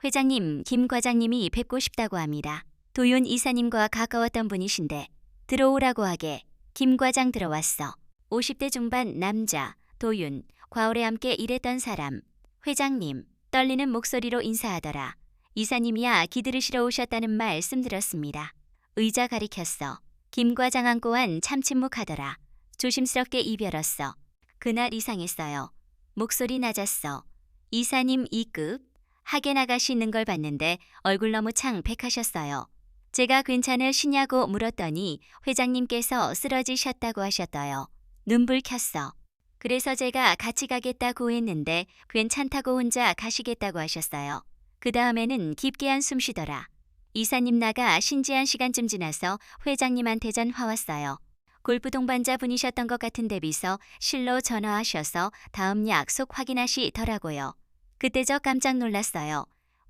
[SPEAKER 1] 회장님, 김 과장님이 뵙고 싶다고 합니다. 도윤 이사님과 가까웠던 분이신데 들어오라고 하게. 김 과장 들어왔어. 50대 중반 남자, 도윤, 과오래 함께 일했던 사람. 회장님, 떨리는 목소리로 인사하더라. 이사님이야 기들으시러 오셨다는 말씀 들었습니다. 의자 가리켰어. 김 과장 안고 참 침묵하더라. 조심스럽게 입 열었어. 그날 이상했어요. 목소리 낮았어. 이사님 2급? 하게 나가시는 걸 봤는데 얼굴 너무 창백하셨어요. 제가 괜찮으시냐고 물었더니 회장님께서 쓰러지셨다고 하셨어요. 눈불 켰어. 그래서 제가 같이 가겠다고 했는데 괜찮다고 혼자 가시겠다고 하셨어요. 그 다음에는 깊게 한숨 쉬더라. 이사님 나가 신지한 시간쯤 지나서 회장님한테 전화 왔어요. 골프 동반자 분이셨던 것 같은데 비서 실로 전화하셔서 다음 약속 확인하시더라고요. 그때 저 깜짝 놀랐어요.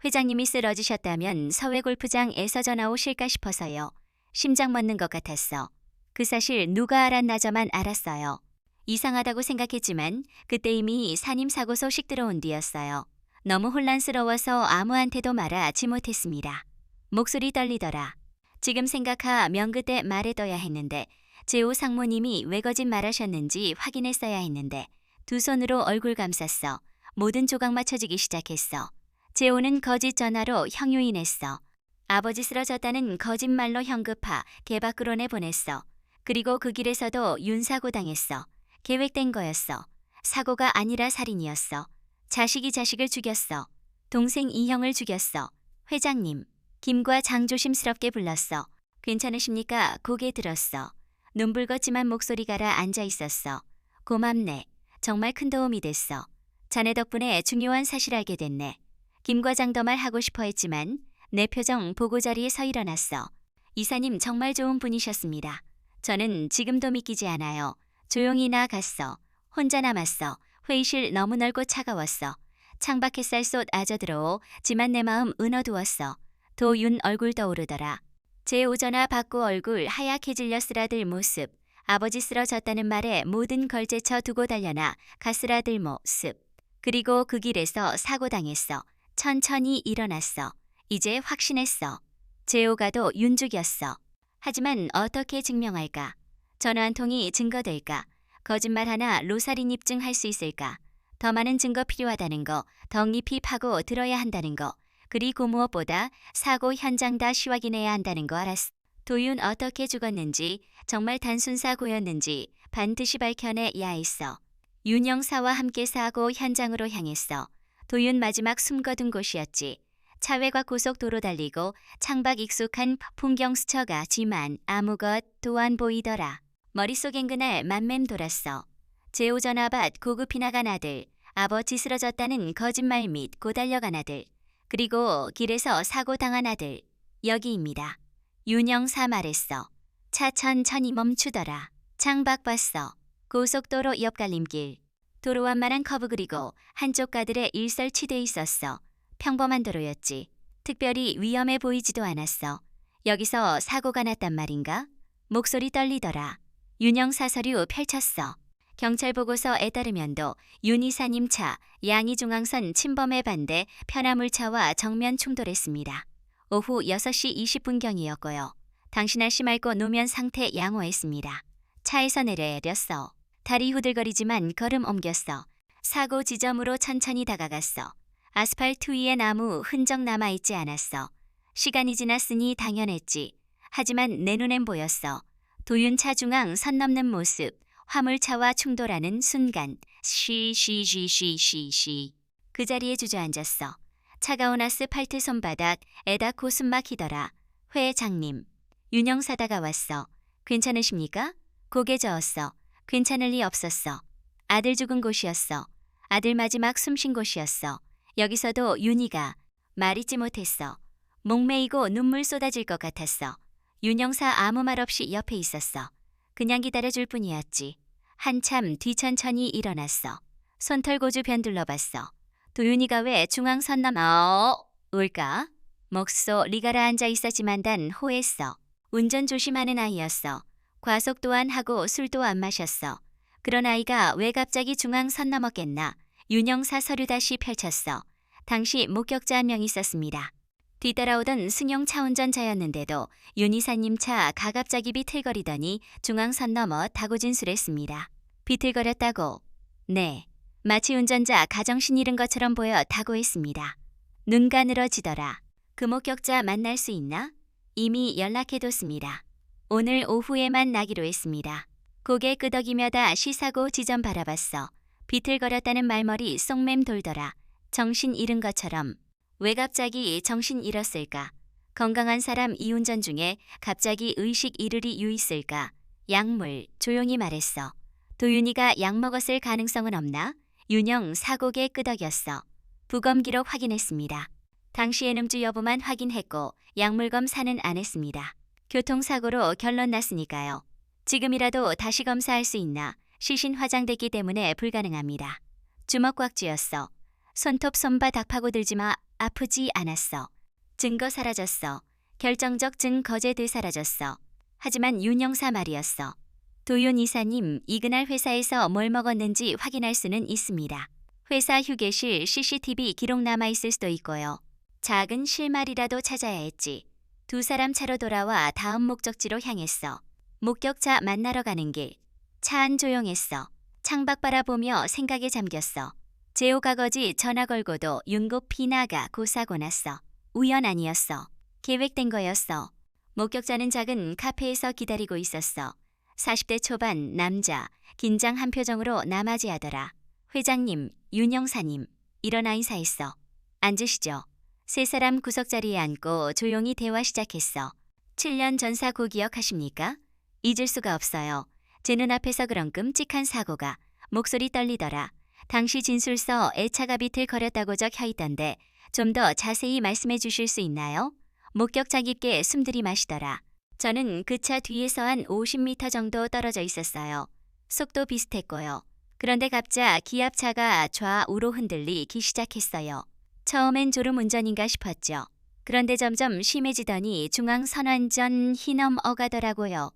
[SPEAKER 1] 회장님이 쓰러지셨다면 서해골프장에서 전화 오실까 싶어서요. 심장 멎는 것 같았어. 그 사실 누가 알았나 저만 알았어요. 이상하다고 생각했지만 그때 이미 산임 사고 소식 들어온 뒤였어요. 너무 혼란스러워서 아무한테도 말하지 못했습니다. 목소리 떨리더라. 지금 생각하면 그때 말해둬야 했는데 재호 상무님이 왜 거짓말하셨는지 확인했어야 했는데 두 손으로 얼굴 감쌌어. 모든 조각 맞춰지기 시작했어. 재호는 거짓 전화로 형 유인했어. 아버지 쓰러졌다는 거짓말로 현급파 개 밖으로 내보냈어. 그리고 그 길에서도 윤사고 당했어. 계획된 거였어. 사고가 아니라 살인이었어. 자식이 자식을 죽였어. 동생 이형을 죽였어. 회장님, 김과 장 조심스럽게 불렀어. 괜찮으십니까? 고개 들었어. 눈붉었지만 목소리 가라앉아 있었어. 고맙네. 정말 큰 도움이 됐어. 자네 덕분에 중요한 사실 알게 됐네. 김 과장 더 말하고 싶어 했지만 내 표정 보고 자리에 서 일어났어. 이사님 정말 좋은 분이셨습니다. 저는 지금도 믿기지 않아요. 조용히 나갔어. 혼자 남았어. 회의실 너무 넓고 차가웠어. 창밖 햇살 쏟 아져 들어오지만 내 마음 은어두었어. 도윤 얼굴 떠오르더라. 제 오전화 받고 얼굴 하얗게 질려 쓰라들 모습. 아버지 쓰러졌다는 말에 모든 걸 제쳐 두고 달려나 가스라들 모습. 그리고 그 길에서 사고당했어. 천천히 일어났어. 이제 확신했어. 제오가도 윤죽였어. 하지만 어떻게 증명할까? 전화 한 통이 증거될까? 거짓말 하나 로사린 입증할 수 있을까? 더 많은 증거 필요하다는 거, 더 깊이 파고 들어야 한다는 거, 그리고 무엇보다 사고 현장 다 시확인해야 한다는 거 알았어. 도윤 어떻게 죽었는지, 정말 단순 사고였는지 반드시 밝혀내야 했어. 윤 형사와 함께 사고 현장으로 향했어. 도윤 마지막 숨거둔 곳이었지. 차외과 고속도로 달리고 창밖 익숙한 풍경 스쳐가지만 아무것도 안 보이더라. 머릿속엔 그날 맘맴 돌았어. 제오 전화받 고급히 나간 아들, 아버지 쓰러졌다는 거짓말 및 고달려간 아들, 그리고 길에서 사고 당한 아들. 여기입니다. 윤영사 말했어. 차 천천히 멈추더라. 창밖 봤어. 고속도로 옆 갈림길. 도로 완만한 커브 그리고 한쪽 가들에 일설치돼 있었어. 평범한 도로였지. 특별히 위험해 보이지도 않았어. 여기서 사고가 났단 말인가? 목소리 떨리더라. 윤영사 서류 펼쳤어. 경찰 보고서에 따르면도 윤 이사님 차 양이중앙선 침범에 반대 편화물차와 정면 충돌했습니다. 오후 6시 20분경이었고요. 당신아씨 맑고 노면 상태 양호했습니다. 차에서 내렸어. 다리 후들거리지만 걸음 옮겼어. 사고 지점으로 천천히 다가갔어. 아스팔트 위에 나무 흔적 남아있지 않았어. 시간이 지났으니 당연했지. 하지만 내 눈엔 보였어. 도윤차 중앙 선 넘는 모습. 화물차와 충돌하는 순간 쉬쉬쉬쉬쉬쉬 그 자리에 주저앉았어. 차가운 아스팔트 손바닥 에다 고숨 막히더라. 회장님. 윤영사 다가왔어. 괜찮으십니까? 고개 저었어. 괜찮을 리 없었어. 아들 죽은 곳이었어. 아들 마지막 숨쉰 곳이었어. 여기서도 윤희가 말 잊지 못했어. 목매이고 눈물 쏟아질 것 같았어. 윤영사 아무 말 없이 옆에 있었어. 그냥 기다려줄 뿐이었지. 한참 뒤천천히 일어났어. 손털고주 변둘러봤어. 도윤이가 왜 중앙선 넘어 올까? 목소리가 앉아 있었지만 단 호했어. 운전 조심하는 아이였어. 과속 또한 하고 술도 안 마셨어. 그런 아이가 왜 갑자기 중앙선 넘었겠나? 윤영사 서류 다시 펼쳤어. 당시 목격자 한 명 있었습니다. 뒤따라오던 승용 차 운전자였는데도 윤 이사님 차 가갑자기 비틀거리더니 중앙선 넘어 타고 진술했습니다. 비틀거렸다고? 네. 마치 운전자 가정신 잃은 것처럼 보여 타고 했습니다. 눈가 늘어지더라. 그 목격자 만날 수 있나? 이미 연락해뒀습니다. 오늘 오후에만 나기로 했습니다. 고개 끄덕이며 다시 사고 지점 바라봤어. 비틀거렸다는 말머리 쏙맴 돌더라. 정신 잃은 것처럼. 왜 갑자기 정신 잃었을까? 건강한 사람 이운전 중에 갑자기 의식 잃으리 유 있을까? 약물, 조용히 말했어. 도윤이가 약 먹었을 가능성은 없나? 윤영 사고개 끄덕였어. 부검 기록 확인했습니다. 당시의 음주 여부만 확인했고 약물 검사는 안 했습니다. 교통사고로 결론 났으니까요. 지금이라도 다시 검사할 수 있나? 시신 화장됐기 때문에 불가능합니다. 주먹 꽉 쥐었어. 손톱 손바닥 파고들지 마. 아프지 않았어. 증거 사라졌어. 결정적 증거제 되사라졌어. 하지만 윤영사 말이었어. 도윤 이사님, 이그날 회사에서 뭘 먹었는지 확인할 수는 있습니다. 회사 휴게실 CCTV 기록 남아있을 수도 있고요. 작은 실마리라도 찾아야 했지. 두 사람 차로 돌아와 다음 목적지로 향했어. 목격자 만나러 가는 길. 차 안 조용했어. 창밖 바라보며 생각에 잠겼어. 제오가 거지 전화 걸고도 윤고 나가 고사고 났어. 우연 아니었어. 계획된 거였어. 목격자는 작은 카페에서 기다리고 있었어. 40대 초반 남자, 긴장한 표정으로 나맞이하더라. 회장님, 윤 영사님, 일어나 인사했어. 앉으시죠. 세 사람 구석자리에 앉고 조용히 대화 시작했어. 7년 전 사고 기억하십니까? 잊을 수가 없어요. 제 눈앞에서 그런 끔찍한 사고가. 목소리 떨리더라. 당시 진술서 애차가 비틀거렸다고 적혀 있던데 좀 더 자세히 말씀해 주실 수 있나요? 목격자 깊게 숨들이 마시더라. 저는 그 차 뒤에서 한 50m 정도 떨어져 있었어요. 속도 비슷했고요. 그런데 갑자기 기압차가 좌우로 흔들리기 시작했어요. 처음엔 졸음운전인가 싶었죠. 그런데 점점 심해지더니 중앙선완전 휘넘어가더라고요.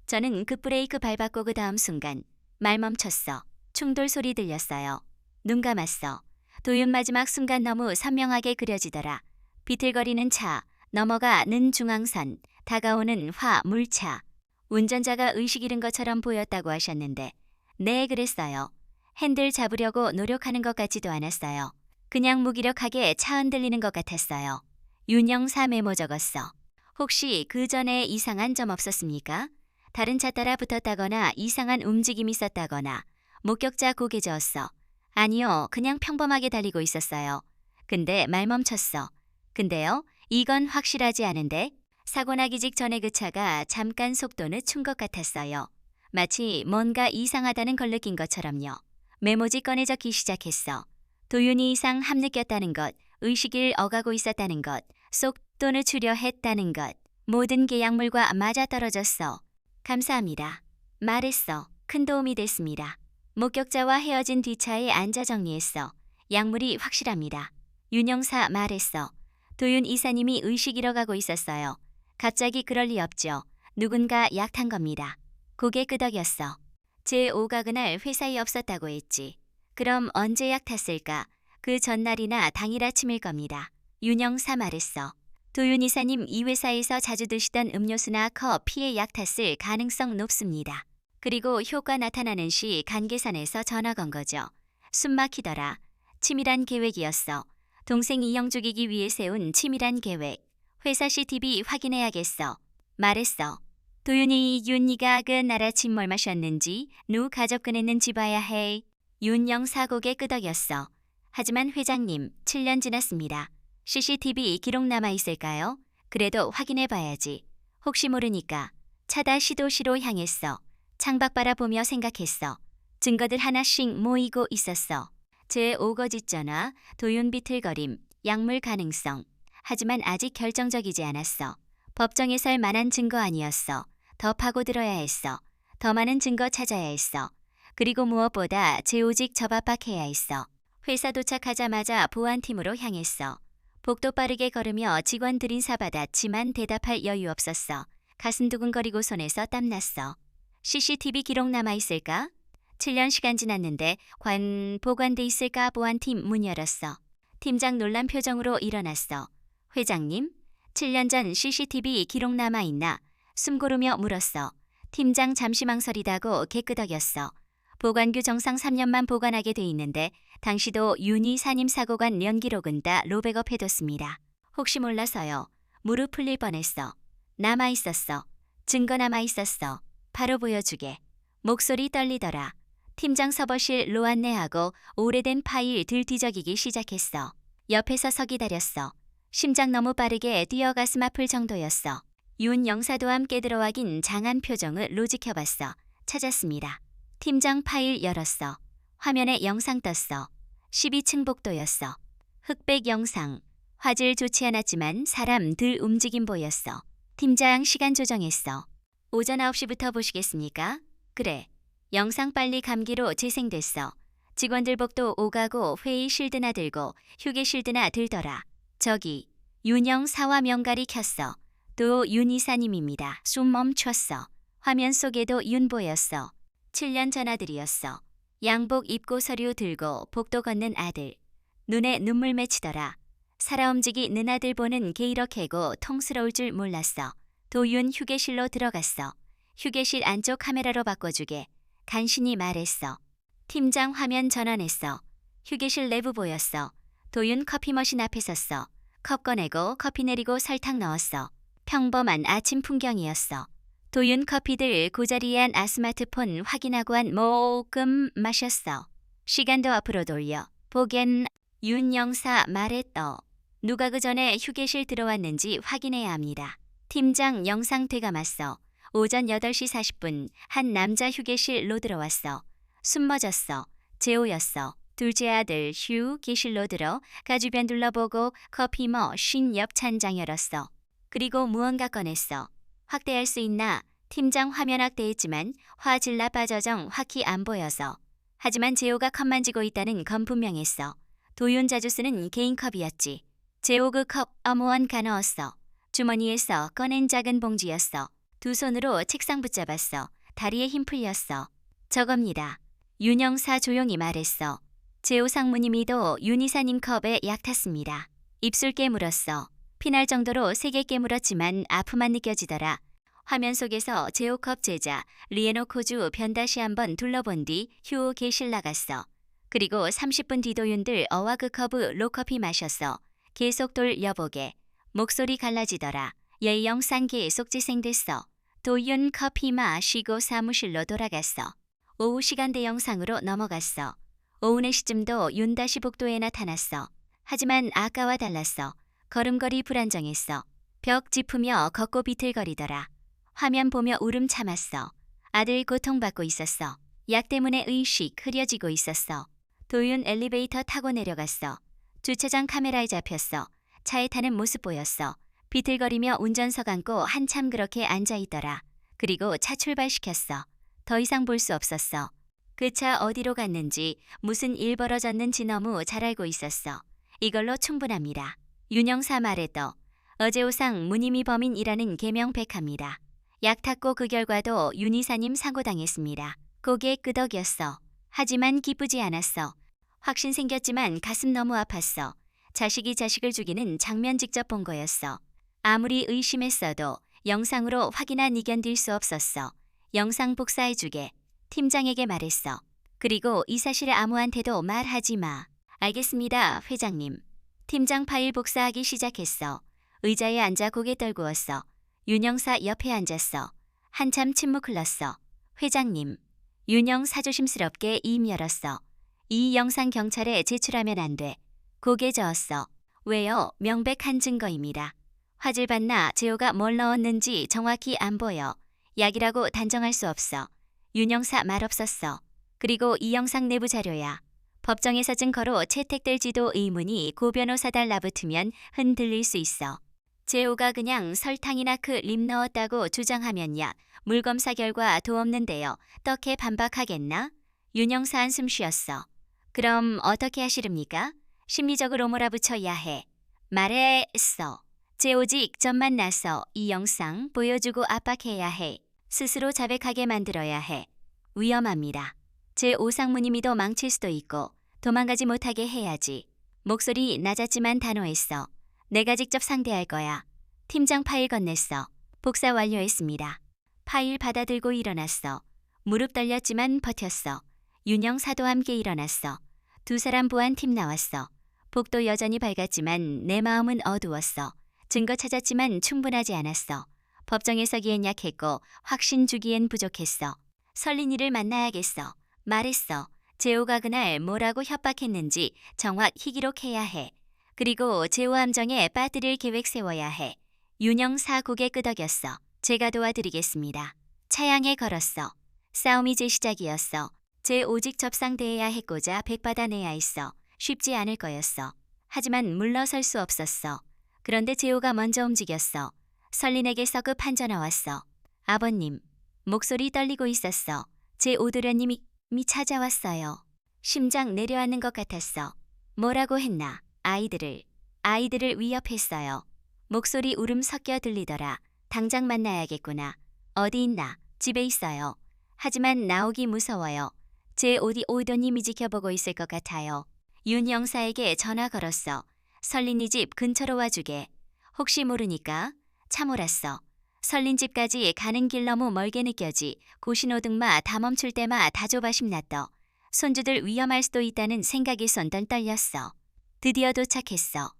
[SPEAKER 1] 저는 급브레이크 밟았고 그 다음 순간 말 멈췄어. 충돌 소리 들렸어요. 눈 감았어. 도윤 마지막 순간 너무 선명하게 그려지더라. 비틀거리는 차, 넘어가는 중앙선, 다가오는 화물차. 운전자가 의식 잃은 것처럼 보였다고 하셨는데 네, 그랬어요. 핸들 잡으려고 노력하는 것 같지도 않았어요. 그냥 무기력하게 차 흔들리는 것 같았어요. 윤영사 메모 적었어. 혹시 그 전에 이상한 점 없었습니까? 다른 차 따라 붙었다거나 이상한 움직임이 있었다거나. 목격자 고개 저었어. 아니요, 그냥 평범하게 달리고 있었어요. 근데 말 멈췄어. 근데요? 이건 확실하지 않은데? 사고 나기 직전에 그 차가 잠깐 속도 늦춘 것 같았어요. 마치 뭔가 이상하다는 걸 느낀 것처럼요. 메모지 꺼내 적기 시작했어. 도윤이 이상 함 느꼈다는 것, 의식을 어가고 있었다는 것, 속도 늦추려 했다는 것. 모든 게 약물과 맞아떨어졌어. 감사합니다. 말했어. 큰 도움이 됐습니다. 목격자와 헤어진 뒷차에 앉아 정리했어. 약물이 확실합니다. 윤영사 말했어. 도윤 이사님이 의식 잃어가고 있었어요. 갑자기 그럴 리 없죠. 누군가 약 탄 겁니다. 고개 끄덕였어. 제 오가 그날 회사에 없었다고 했지. 그럼 언제 약 탔을까? 그 전날이나 당일 아침일 겁니다. 윤영사 말했어. 도윤 이사님 이 회사에서 자주 드시던 음료수나 커피에 약 탔을 가능성 높습니다. 그리고 효과 나타나는 시 간 계산해서 전화 건 거죠. 숨 막히더라. 치밀한 계획이었어. 동생 이영 죽이기 위해 세운 치밀한 계획. 회사 CCTV 확인해야겠어. 말했어. 도윤이 윤이가 그날 아침 뭘 마셨는지 누 가족근했는지 봐야 해. 윤영사 고개 끄덕였어. 하지만 회장님, 7년 지났습니다. CCTV 기록 남아있을까요? 그래도 확인해봐야지. 혹시 모르니까. 차다 시도시로 향했어. 창밖 바라보며 생각했어. 증거들 하나씩 모이고 있었어. 제 오거지 전화, 도윤 비틀거림, 약물 가능성. 하지만 아직 결정적이지 않았어. 법정에 설 만한 증거 아니었어. 더 파고들어야 했어. 더 많은 증거 찾아야 했어. 그리고 무엇보다 제 오직 접압박해야 했어. 회사 도착하자마자 보안팀으로 향했어. 복도 빠르게 걸으며 직원들 인사받았지만 대답할 여유 없었어. 가슴 두근거리고 손에서 땀났어. CCTV 기록 남아있을까? 7년 시간 지났는데 과연 보관돼 있을까? 보안팀 문 열었어. 팀장 놀란 표정으로 일어났어. 회장님, 7년 전 CCTV 기록 남아있나? 숨 고르며 물었어. 팀장 잠시 망설이다고 개끄덕였어. 보관규 정상 3년만 보관하게 돼 있는데 당시도 윤희 산임 사고관 연기록은 다 로백업 해뒀습니다. 혹시 몰라서요. 무릎 풀릴 뻔했어. 남아있었어. 증거 남아있었어. 바로 보여주게. 목소리 떨리더라. 팀장 서버실로 안내하고 오래된 파일 들뒤적이기 시작했어. 옆에서 서 기다렸어. 심장 너무 빠르게 뛰어 가슴 아플 정도였어. 윤 영사도 함께 들어와긴 장한 표정을 로직해봤어. 찾았습니다. 팀장 파일 열었어. 화면에 영상 떴어. 12층 복도였어. 흑백 영상. 화질 좋지 않았지만 사람 들 움직임 보였어. 팀장 시간 조정했어. 오전 9시부터 보시겠습니까? 그래. 영상 빨리 감기로 재생됐어. 직원들 복도 오가고 회의 실드나 들고 휴게 실드나 들더라. 저기 윤영 사와 명갈이 켰어. 또 윤 이사님입니다. 숨 멈췄어. 화면 속에도 윤 보였어. 7년 전 아들이었어. 양복 입고 서류 들고 복도 걷는 아들. 눈에 눈물 맺히더라. 살아 움직이는 아들 보는 게 이렇게고 통스러울 줄 몰랐어. 도윤 휴게실로 들어갔어. 휴게실 안쪽 카메라로 바꿔주게. 간신히 말했어. 팀장 화면 전환했어. 휴게실 내부 보였어. 도윤 커피 머신 앞에 섰어. 컵 꺼내고 커피 내리고 설탕 넣었어. 평범한 아침 풍경이었어. 도윤 커피들 고자리에 한 스마트폰 확인하고 한 모금 마셨어. 시간도 앞으로 돌려 보겐 윤 영사 말했더. 누가 그 전에 휴게실 들어왔는지 확인해야 합니다. 팀장 영상 되감았어. 오전 8시 40분 한 남자 휴게실로 들어왔어. 숨머졌어. 제오였어. 둘째 아들 휴 게실로 들어 가주변 둘러보고 커피 쉰 옆 찬장 열었어. 그리고 무언가 꺼냈어. 확대할 수 있나? 팀장 화면 확대했지만 화질라 빠져정 확히 안 보여서. 하지만 제오가 컵 만지고 있다는 건 분명했어. 도윤 자주 쓰는 개인 컵이었지. 제오 그 컵 어무한 가넣었어. 주머니에서 꺼낸 작은 봉지였어. 두 손으로 책상 붙잡았어. 다리에 힘 풀렸어. 저겁니다. 윤 영사 조용히 말했어. 제오 상무님이도 윤 이사님 컵에 약 탔습니다. 입술 깨물었어. 피날 정도로 세게 깨물었지만 아픔만 느껴지더라. 화면 속에서 제오 컵 제자 리에노코주 변다시 한번 둘러본 뒤 휴 게실 나갔어. 그리고 30분 뒤 도윤들 어와 그 컵을 로커피 마셨어. 계속 돌려보게. 목소리 갈라지더라. 영상 계속 재생됐어. 도윤 커피 마시고 사무실로 돌아갔어. 오후 시간대 영상으로 넘어갔어. 오후 4시쯤도 윤 다시 복도에 나타났어. 하지만 아까와 달랐어. 걸음걸이 불안정했어. 벽 짚으며 걷고 비틀거리더라. 화면 보며 울음 참았어. 아들 고통받고 있었어. 약 때문에 의식 흐려지고 있었어. 도윤 엘리베이터 타고 내려갔어. 주차장 카메라에 잡혔어. 차에 타는 모습 보였어. 비틀거리며 운전석 앉고 한참 그렇게 앉아있더라. 그리고 차 출발시켰어. 더 이상 볼 수 없었어. 그 차 어디로 갔는지 무슨 일 벌어졌는지 너무 잘 알고 있었어. 이걸로 충분합니다. 윤영사 말했더. 어제 오상 무님이 범인이라는 개명백합니다. 약 탔고 그 결과도 윤 이사님 사고당했습니다. 고개 끄덕였어. 하지만 기쁘지 않았어. 확신 생겼지만 가슴 너무 아팠어. 자식이 자식을 죽이는 장면 직접 본 거였어. 아무리 의심했어도 영상으로 확인한 이견될 수 없었어. 영상 복사해주게. 팀장에게 말했어. 그리고 이 사실을 아무한테도 말하지 마. 알겠습니다, 회장님. 팀장 파일 복사하기 시작했어. 의자에 앉아 고개 떨구었어. 윤영사 옆에 앉았어. 한참 침묵 흘렀어. 회장님. 윤영 사조심스럽게 입 열었어. 이 영상 경찰에 제출하면 안 돼. 고개 저었어. 왜요? 명백한 증거입니다. 화질 봤나 제오가 뭘 넣었는지 정확히 안 보여. 약이라고 단정할 수 없어. 윤영사 말 없었어. 그리고 이 영상 내부 자료야. 법정에서 증거로 채택될지도 의문이 고 변호사 달라붙으면 흔들릴 수 있어. 제오가 그냥 설탕이나 그 립 넣었다고 주장하면야 물검사 결과 도 없는데요. 떡해 반박하겠나? 윤영사 한숨 쉬었어. 그럼 어떻게 하시렵니까? 심리적으로 몰아붙여야 해. 말했어. 제오직 전만 나서 이 영상 보여주고 압박해야 해. 스스로 자백하게 만들어야 해. 위험합니다. 제 오상무님이도 망칠 수도 있고 도망가지 못하게 해야지. 목소리 낮았지만 단호했어. 내가 직접 상대할 거야. 팀장 파일 건넸어. 복사 완료했습니다. 파일 받아들고 일어났어. 무릎 떨렸지만 버텼어. 윤영사도 함께 일어났어. 두 사람 보안팀 나왔어. 복도 여전히 밝았지만 내 마음은 어두웠어. 증거 찾았지만 충분하지 않았어. 법정에 서기엔 약했고 확신 주기엔 부족했어. 설린이를 만나야겠어. 말했어. 제오가 그날 뭐라고 협박했는지 정확히 기록해야 해. 그리고 제오 함정에 빠뜨릴 계획 세워야 해. 윤영사 고개 끄덕였어. 제가 도와드리겠습니다. 차양에 걸었어. 싸움이 재시작이었어. 제 오직 접상대해야 했고자 백받아내야 했어. 쉽지 않을 거였어. 하지만 물러설 수 없었어. 그런데 제오가 먼저 움직였어. 설린에게서 급 한전 나왔어. 아버님. 목소리 떨리고 있었어. 제 오도련님이 찾아왔어요. 심장 내려앉는 것 같았어. 뭐라고 했나? 아이들을 위협했어요. 목소리 울음 섞여 들리더라. 당장 만나야겠구나. 어디 있나? 집에 있어요. 하지만 나오기 무서워요. 제 오도님이 지켜보고 있을 것 같아요. 윤 영사에게 전화 걸었어. 설린이 집 근처로 와주게. 혹시 모르니까. 참으랐어. 설린 집까지 가는 길 너무 멀게 느껴지 고신호등마 다 멈출 때마 다 조바심 났더. 손주들 위험할 수도 있다는 생각이 손덜 떨렸어. 드디어 도착했어.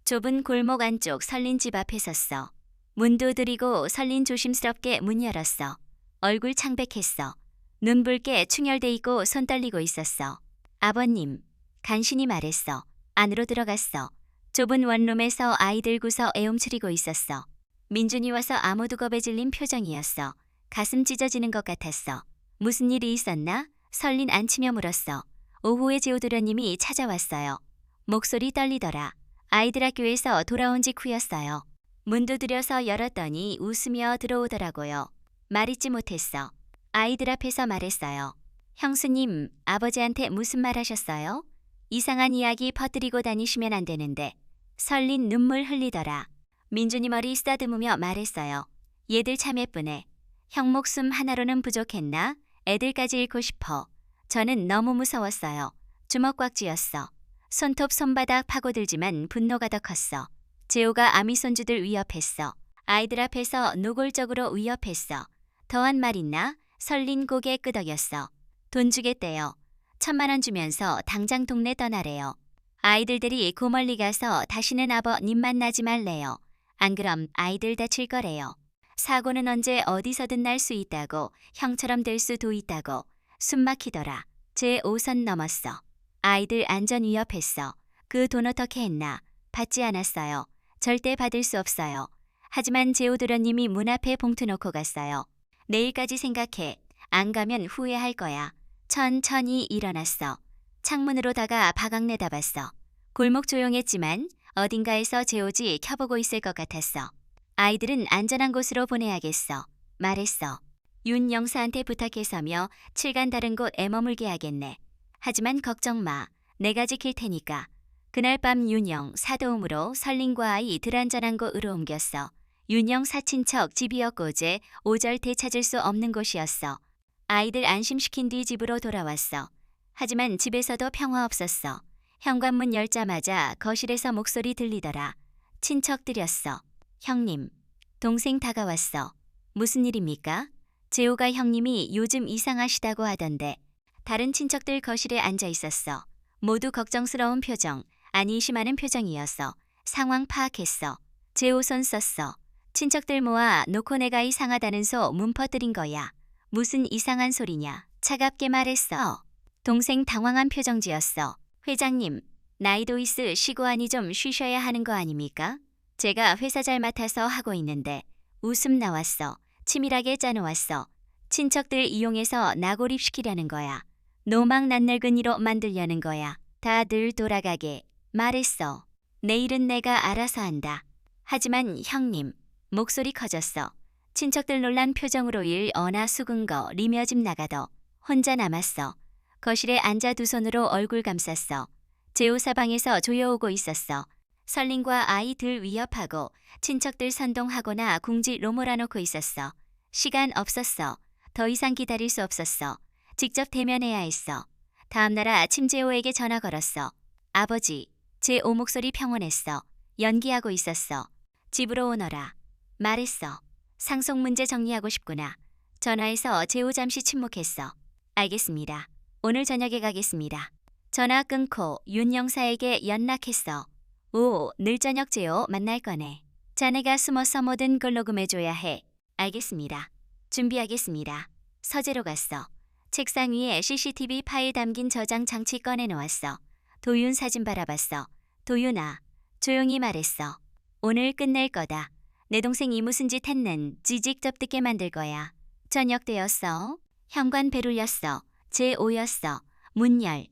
[SPEAKER 1] 좁은 골목 안쪽 설린 집 앞에 섰어. 문 두드리고 설린 조심스럽게 문 열었어. 얼굴 창백했어. 눈 붉게 충혈돼 있고 손 떨리고 있었어. 아버님, 간신히 말했어. 안으로 들어갔어. 좁은 원룸에서 아이들 구서 애움츠리고 있었어. 민준이 와서 아무도 겁에 질린 표정이었어. 가슴 찢어지는 것 같았어. 무슨 일이 있었나? 설린 안치며 물었어. 오후에 제오도련님이 찾아왔어요. 목소리 떨리더라. 아이들 학교에서 돌아온 직후였어요. 문 두드려서 열었더니 웃으며 들어오더라고요. 말잇지 못했어. 아이들 앞에서 말했어요. 형수님, 아버지한테 무슨 말 하셨어요? 이상한 이야기 퍼뜨리고 다니시면 안 되는데. 설린 눈물 흘리더라. 민준이 머리 쓰다듬으며 말했어요. 얘들 참 예쁘네. 형 목숨 하나로는 부족했나? 애들까지 잃고 싶어. 저는 너무 무서웠어요. 주먹 꽉 쥐었어. 손톱 손바닥 파고들지만 분노가 더 컸어. 재호가 아미 손주들 위협했어. 아이들 앞에서 노골적으로 위협했어. 더한 말 있나? 설린 고개 끄덕였어. 돈 주겠대요. 1,000만 원 주면서 당장 동네 떠나래요. 아이들들이 고멀리 가서 다시는 아버님 만나지 말래요. 안 그럼 아이들 다칠 거래요. 사고는 언제 어디서든 날 수 있다고, 형처럼 될 수도 있다고. 숨 막히더라. 제 5선 넘었어. 아이들 안전 위협했어. 그 돈 어떻게 했나? 받지 않았어요. 절대 받을 수 없어요. 하지만 제오도련님이 문 앞에 봉투 놓고 갔어요. 내일까지 생각해. 안 가면 후회할 거야. 천천히 일어났어. 창문으로 다가 바각 내다봤어. 골목 조용했지만 어딘가에서 제오지 켜보고 있을 것 같았어. 아이들은 안전한 곳으로 보내야겠어. 말했어. 윤 영사한테 부탁해서며 칠간 다른 곳 애머물게 하겠네. 하지만 걱정 마. 내가 지킬 테니까. 그날 밤 윤영 사도움으로 설린과 아이 들한잔한 곳으로 옮겼어. 윤영 사친척 집이었고제 오절 되찾을 수 없는 곳이었어. 아이들 안심시킨 뒤 집으로 돌아왔어. 하지만 집에서도 평화 없었어. 현관문 열자마자 거실에서 목소리 들리더라. 친척들이었어. 형님, 동생 다가왔어. 무슨 일입니까? 재호가 형님이 요즘 이상하시다고 하던데. 다른 친척들 거실에 앉아 있었어. 모두 걱정스러운 표정, 안심하는 표정이었어. 상황 파악했어. 재호 손 썼어. 친척들 모아 놓고 내가 이상하다는 소 문퍼뜨린 거야. 무슨 이상한 소리냐? 차갑게 말했어. 동생 당황한 표정 지었어. 회장님, 나이도 있으시고 하니 좀 쉬셔야 하는 거 아닙니까? 제가 회사 잘 맡아서 하고 있는데. 웃음 나왔어. 치밀하게 짜놓았어. 친척들 이용해서 나고립시키려는 거야. 노망 낯늙은이로 만들려는 거야. 다들 돌아가게 말했어. 내일은 내가 알아서 한다. 하지만 형님, 목소리 커졌어. 친척들 놀란 표정으로 일 어나 숙은 거 리며 집 나가더. 혼자 남았어. 거실에 앉아 두 손으로 얼굴 감쌌어. 재호 사방에서 조여오고 있었어. 설린과 아이들 위협하고 친척들 선동하거나 궁지 로몰아놓고 있었어. 시간 없었어. 더 이상 기다릴 수 없었어. 직접 대면해야 했어. 다음날 아침 재호에게 전화 걸었어. 아버지, 제5 목소리 평온했어. 연기하고 있었어. 집으로 오너라. 말했어. 상속 문제 정리하고 싶구나. 전화해서 재호 잠시 침묵했어. 알겠습니다. 오늘 저녁에 가겠습니다. 전화 끊고 윤 영사에게 연락했어. 오, 늘 저녁 재호 만날 거네. 자네가 숨어서 뭐든 근로금해줘야 해. 알겠습니다. 준비하겠습니다. 서재로 갔어. 책상 위에 CCTV 파일 담긴 저장 장치 꺼내놓았어. 도윤 사진 바라봤어. 도윤아, 조용히 말했어. 오늘 끝낼 거다. 내 동생이 무슨 짓 했는 지직 접듣게 만들 거야. 저녁 되었어. 현관 벨 울렸어. 제5였어. 문 열.